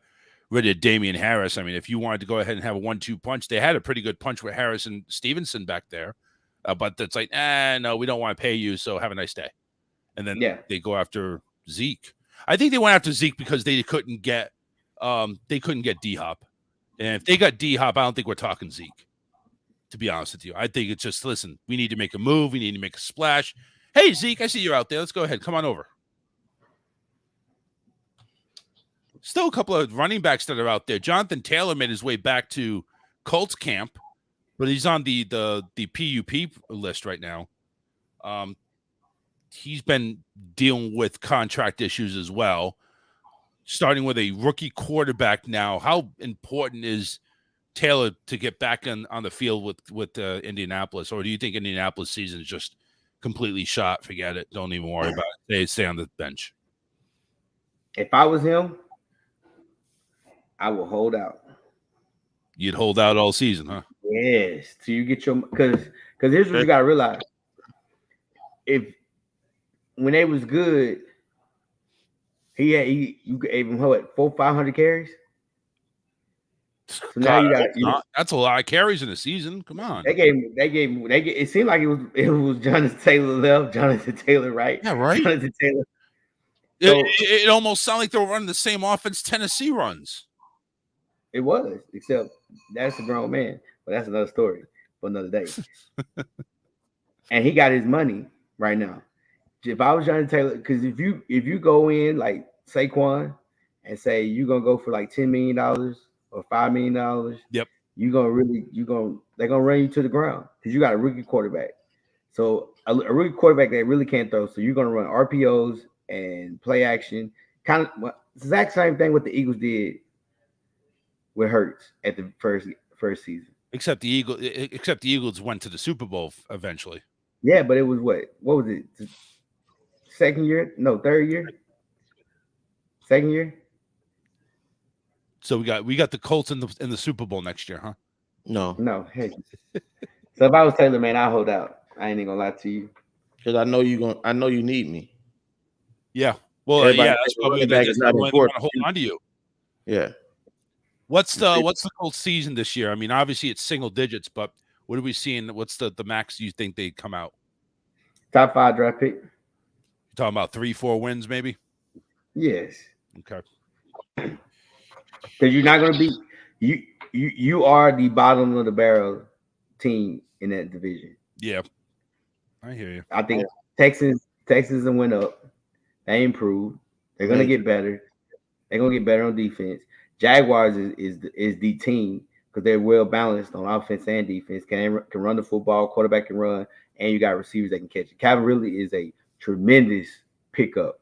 rid of Damian Harris. I mean, if you wanted to go ahead and have a 1-2 punch, they had a pretty good punch with Harris and Stevenson back there. But it's like, no, we don't want to pay you, so have a nice day. And then they go after Zeke. I think they went after Zeke because they couldn't get D-Hop. And if they got D-Hop, I don't think we're talking Zeke, to be honest with you. I think it's just, listen, we need to make a move. We need to make a splash. Hey, Zeke, I see you're out there. Let's go ahead. Come on over. Still a couple of running backs that are out there. Jonathan Taylor made his way back to Colts camp, but he's on the PUP list right now. He's been dealing with contract issues as well, starting with a rookie quarterback now. How important is Taylor to get back on the field with Indianapolis? Or do you think Indianapolis season is just completely shot? Forget it. Don't even worry about it. Stay on the bench. If I was him, I will hold out. You'd hold out all season, huh? Yes. Till you get your because here's what you gotta realize. When they was good, you gave him 400-500 carries. So now you got that's a lot of carries in a season. Come on. They gave it seemed like it was Jonathan Taylor left, Jonathan Taylor right. Yeah, right. Jonathan Taylor. So, it almost sounded like they were running the same offense Tennessee runs. It was, except that's a grown man, but that's another story for another day. And he got his money right now. If I was Jonathan Taylor, because if you go in like Saquon and say you're gonna go for like $10 million or $5 million, yep, they're gonna run you to the ground because you got a rookie quarterback. So a rookie quarterback that really can't throw. So you're gonna run RPOs and play action, kind of exact same thing what the Eagles did with Hurts at the first season. Except the Eagles went to the Super Bowl eventually. Yeah, but it was what was it? Second year? No, third year. Second year. So we got the Colts in the Super Bowl next year, huh? No. Hey. So if I was Taylor, man, I'll hold out. I ain't even gonna lie to you. Because I know you need me. Yeah. Well, yeah, that's why we want to hold on to you. Yeah. What's the Colts season this year? I mean, obviously it's single digits, but what are we seeing? What's the max you think they'd come out? Top 5 draft pick. You're talking about 3-4 wins, maybe? Yes. Okay. Because you're not gonna be you are the bottom of the barrel team in that division. Yeah. I hear you. I think Texans went up. They improved. They're gonna get better. They're gonna get better on defense. Jaguars is the team because they're well balanced on offense and defense. Can run the football, quarterback can run, and you got receivers that can catch it. Calvin Ridley is a tremendous pickup.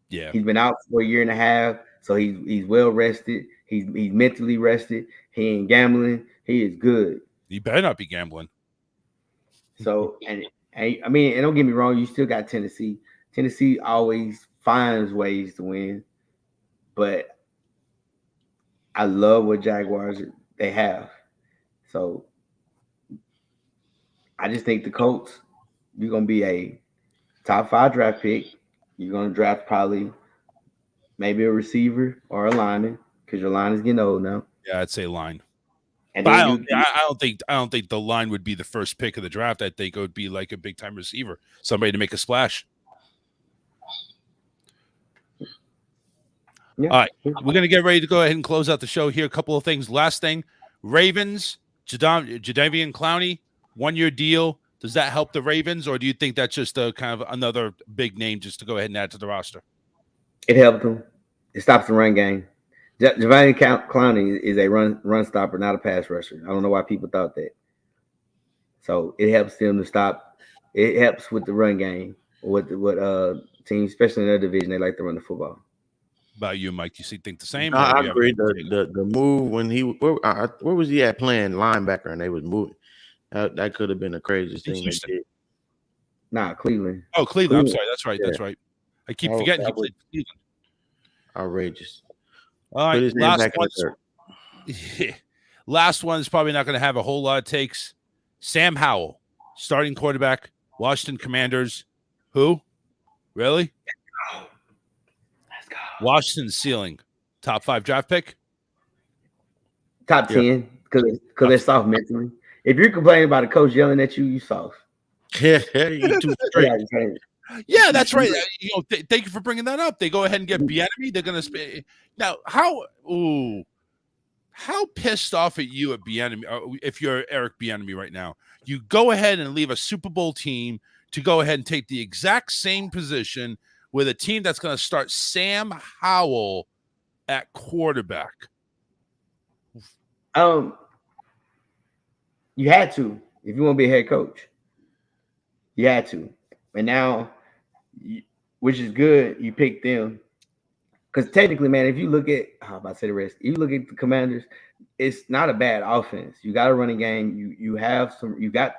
Yeah, he's been out for a year and a half, so he's well rested. He's mentally rested. He ain't gambling. He is good. You better not be gambling. So and I mean, and don't get me wrong, you still got Tennessee. Tennessee always finds ways to win, but I love what Jaguars they have. So I just think the Colts, you're gonna be a top 5 draft pick. You're gonna draft probably maybe a receiver or a lineman because your line is getting old now. Yeah, I'd say line. And but I don't think the line would be the first pick of the draft. I think it would be like a big time receiver, somebody to make a splash. Yeah. All right, we're going to get ready to go ahead and close out the show here. A couple of things. Last thing, Ravens, Jadeveon Clowney, 1-year deal. Does that help the Ravens, or do you think that's just a kind of another big name just to go ahead and add to the roster? It helped them. It stops the run game. Jadeveon Clowney is a run stopper, not a pass rusher. I don't know why people thought that. So it helps them to stop. It helps with the run game. What teams, especially in their division, they like to run the football. About you, Mike? You think the same? I agree. The move when he where was he at playing linebacker and they was moving. That could have been the craziest thing they did. Nah, Cleveland. Oh, Cleveland. I'm sorry. That's right. Yeah. That's right. I keep forgetting he played Cleveland. Outrageous. All right, last one is probably not going to have a whole lot of takes. Sam Howell, starting quarterback, Washington Commanders. Who? Really? Let's go. Washington's ceiling. Top 5 draft pick? Top 10, because they're soft mentally. If you're complaining about a coach yelling at you, you soft. Yeah, you too straight. Yeah, that's right. Thank you for bringing that up. They go ahead and get Bieniemy. They're going to now. How pissed off at you at Bieniemy? If you're Eric Bieniemy right now, you go ahead and leave a Super Bowl team to go ahead and take the exact same position with a team that's going to start Sam Howell at quarterback. You had to if you want to be a head coach. You had to, and now. Which is good. You pick them because technically, man, if you look at how about to say the rest, if you look at the Commanders, it's not a bad offense. You got a running game. You got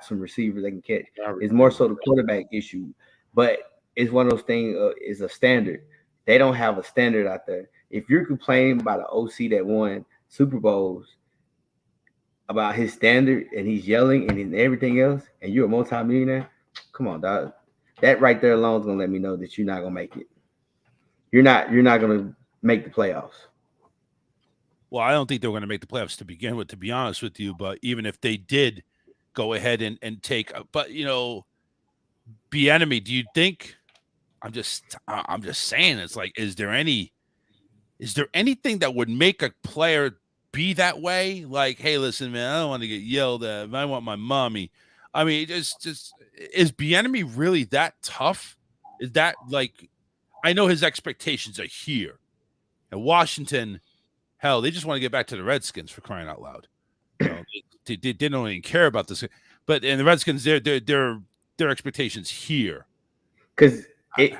some receivers that can catch. It's more so the quarterback issue, but it's one of those things. Is a standard. They don't have a standard out there. If you're complaining about an OC that won Super Bowls about his standard and he's yelling and everything else, and you're a multimillionaire, come on, dog. That right there alone is gonna let me know that you're not gonna make it. You're not gonna make the playoffs. Well, I don't think they were gonna make the playoffs to begin with, to be honest with you. But even if they did go ahead and take, but Bieniemy, do you think? I'm just saying, it's like, is there anything that would make a player be that way? Like, hey, listen, man, I don't want to get yelled at. I want my mommy. I mean, just is Bieniemy really that tough? Is that like? I know his expectations are here, and Washington. Hell, they just want to get back to the Redskins, for crying out loud. They don't even care about this. But in the Redskins, their expectations here. Because I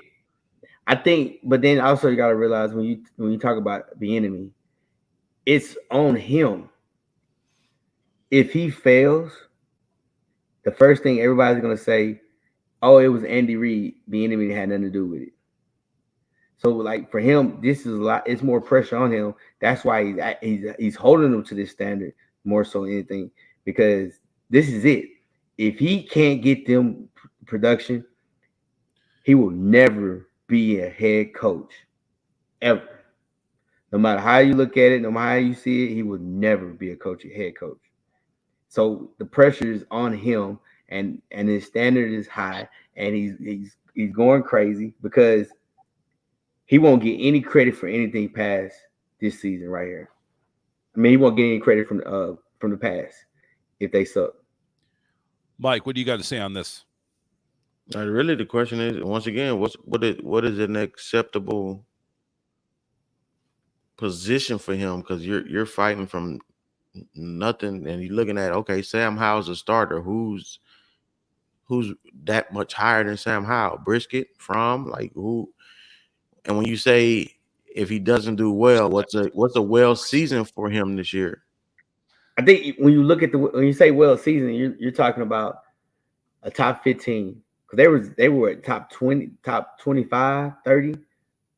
think, but then also you got to realize when you talk about Bieniemy, it's on him. If he fails. The first thing everybody's gonna say, "Oh, it was Andy Reid. Bieniemy had nothing to do with it." So, like for him, this is a lot. It's more pressure on him. That's why he's holding them to this standard more so than anything because this is it. If he can't get them production, he will never be a head coach ever. No matter how you look at it, no matter how you see it, he will never be a head coach. So the pressure is on him, and his standard is high, and he's going crazy because he won't get any credit for anything past this season right here. I mean, he won't get any credit from the past if they suck. Mike, what do you got to say on this? Really, the question is once again, what is an acceptable position for him? Because you're fighting from nothing, and you're looking at Sam Howell's a starter. Who's that much higher than Sam Howell? Brisket, Fromm, like who? And when you say if he doesn't do well, what's a well season for him this year? I think when you look at when you say well season, you're talking about a top 15 because they were at top 20, top 25, 30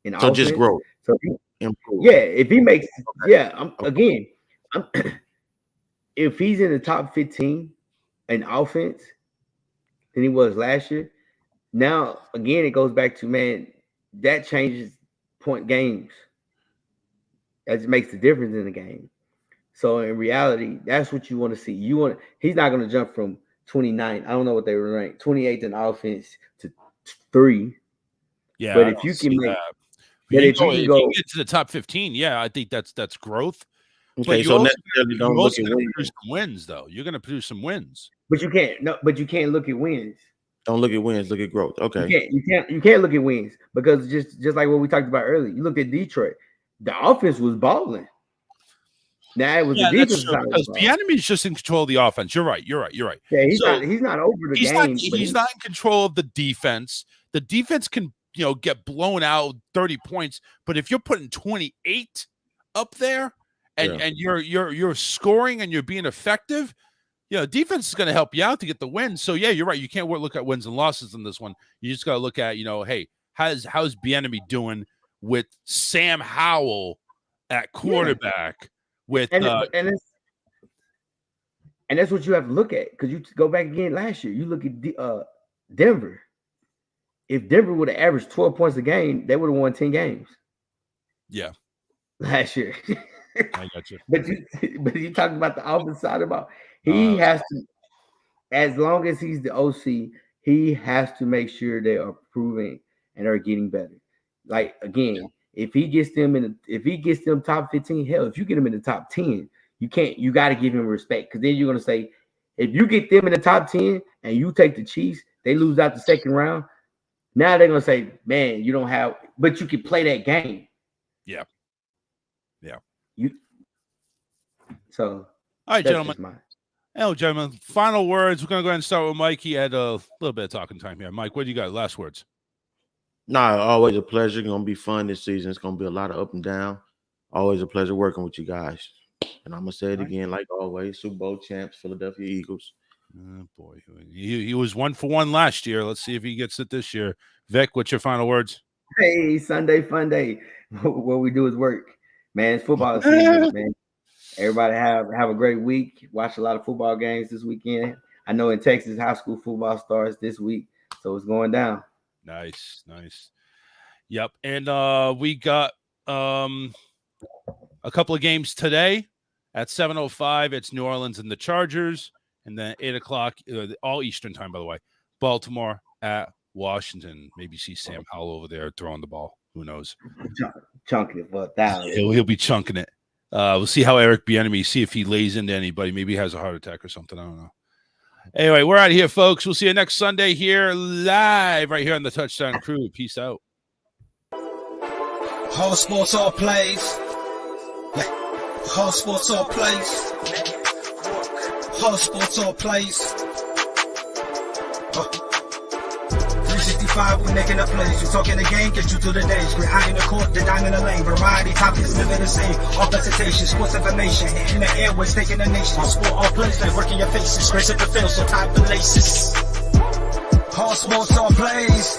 in so offense. Just growth. So improve. Yeah, if he makes if he's in the top 15 in offense than he was last year, now again it goes back to that changes point games. That just makes the difference in the game. So in reality, that's what you want to see. He's not going to jump from 29. I don't know what they were ranked, 28th in offense to 3. Yeah, but if you can make, if you get to the top 15, I think that's growth. Okay, but so necessarily don't look at wins, though. You're going to produce some wins. But you can't. No, but you can't look at wins. Don't look at wins. Look at growth. Okay. You can't look at wins because just like what we talked about earlier. You look at Detroit. The offense was balling. Now it was the that's defense true, side. because Bieniemy's just in control of the offense. You're right. Yeah, he's not over the game. He's not in control of the defense. The defense can, get blown out 30 points, but if you're putting 28 up there and you're scoring and you're being effective, defense is going to help you out to get the win. So yeah, you're right. You can't look at wins and losses in this one. You just got to look at, hey, how's Bieniemy doing with Sam Howell at quarterback? And that's what you have to look at, because you go back again last year. You look at Denver. If Denver would have averaged 12 points a game, they would have won 10 games. Yeah, last year. I got you. But you talking about the offensive side about he has to, as long as he's the OC, he has to make sure they are improving and are getting better. Like again. If he gets them top 15, hell, if you get them in the top 10, you got to give him respect, because then you're going to say, if you get them in the top 10 and you take the Chiefs, they lose out the second round. Now they're going to say, man, you don't have, but you can play that game. Yeah. So, all right, gentlemen. Gentlemen, final words. We're going to go ahead and start with Mike. He had a little bit of talking time here. Mike, what do you got? Last words. Nah, always a pleasure. It's gonna be fun this season. It's gonna be a lot of up and down. Always a pleasure working with you guys. And I'm gonna say it again, like always: Super Bowl champs, Philadelphia Eagles. Oh, boy, he was 1-for-1 last year. Let's see if he gets it this year. Vic, what's your final words? Hey, Sunday fun day. What we do is work, man. It's football season, man. Everybody have a great week. Watch a lot of football games this weekend. I know in Texas, high school football starts this week, so it's going down. Nice. Yep. And we got a couple of games today at 7:05. It's New Orleans and the Chargers. And then 8 o'clock, all Eastern time, by the way, Baltimore at Washington. Maybe see Sam Howell over there throwing the ball. Who knows? Chunking it for $1,000. He'll be chunking it. We'll see how Eric Bieniemy, see if he lays into anybody. Maybe he has a heart attack or something. I don't know. Anyway, we're out of here, folks. We'll see you next Sunday here live right here on the Touchdown Crew. Peace out. All sports, all plays. All sports, all plays. All sports, all plays. 365, we making a plays. You talking the game, get you to the days. We're out in the court, the dime in the lane. Variety, topics, living the same. All presentation, sports information. In the airways, taking the nation. All sport, all plays, like working your faces. Grace at the field, so tie the laces. All sports, all plays.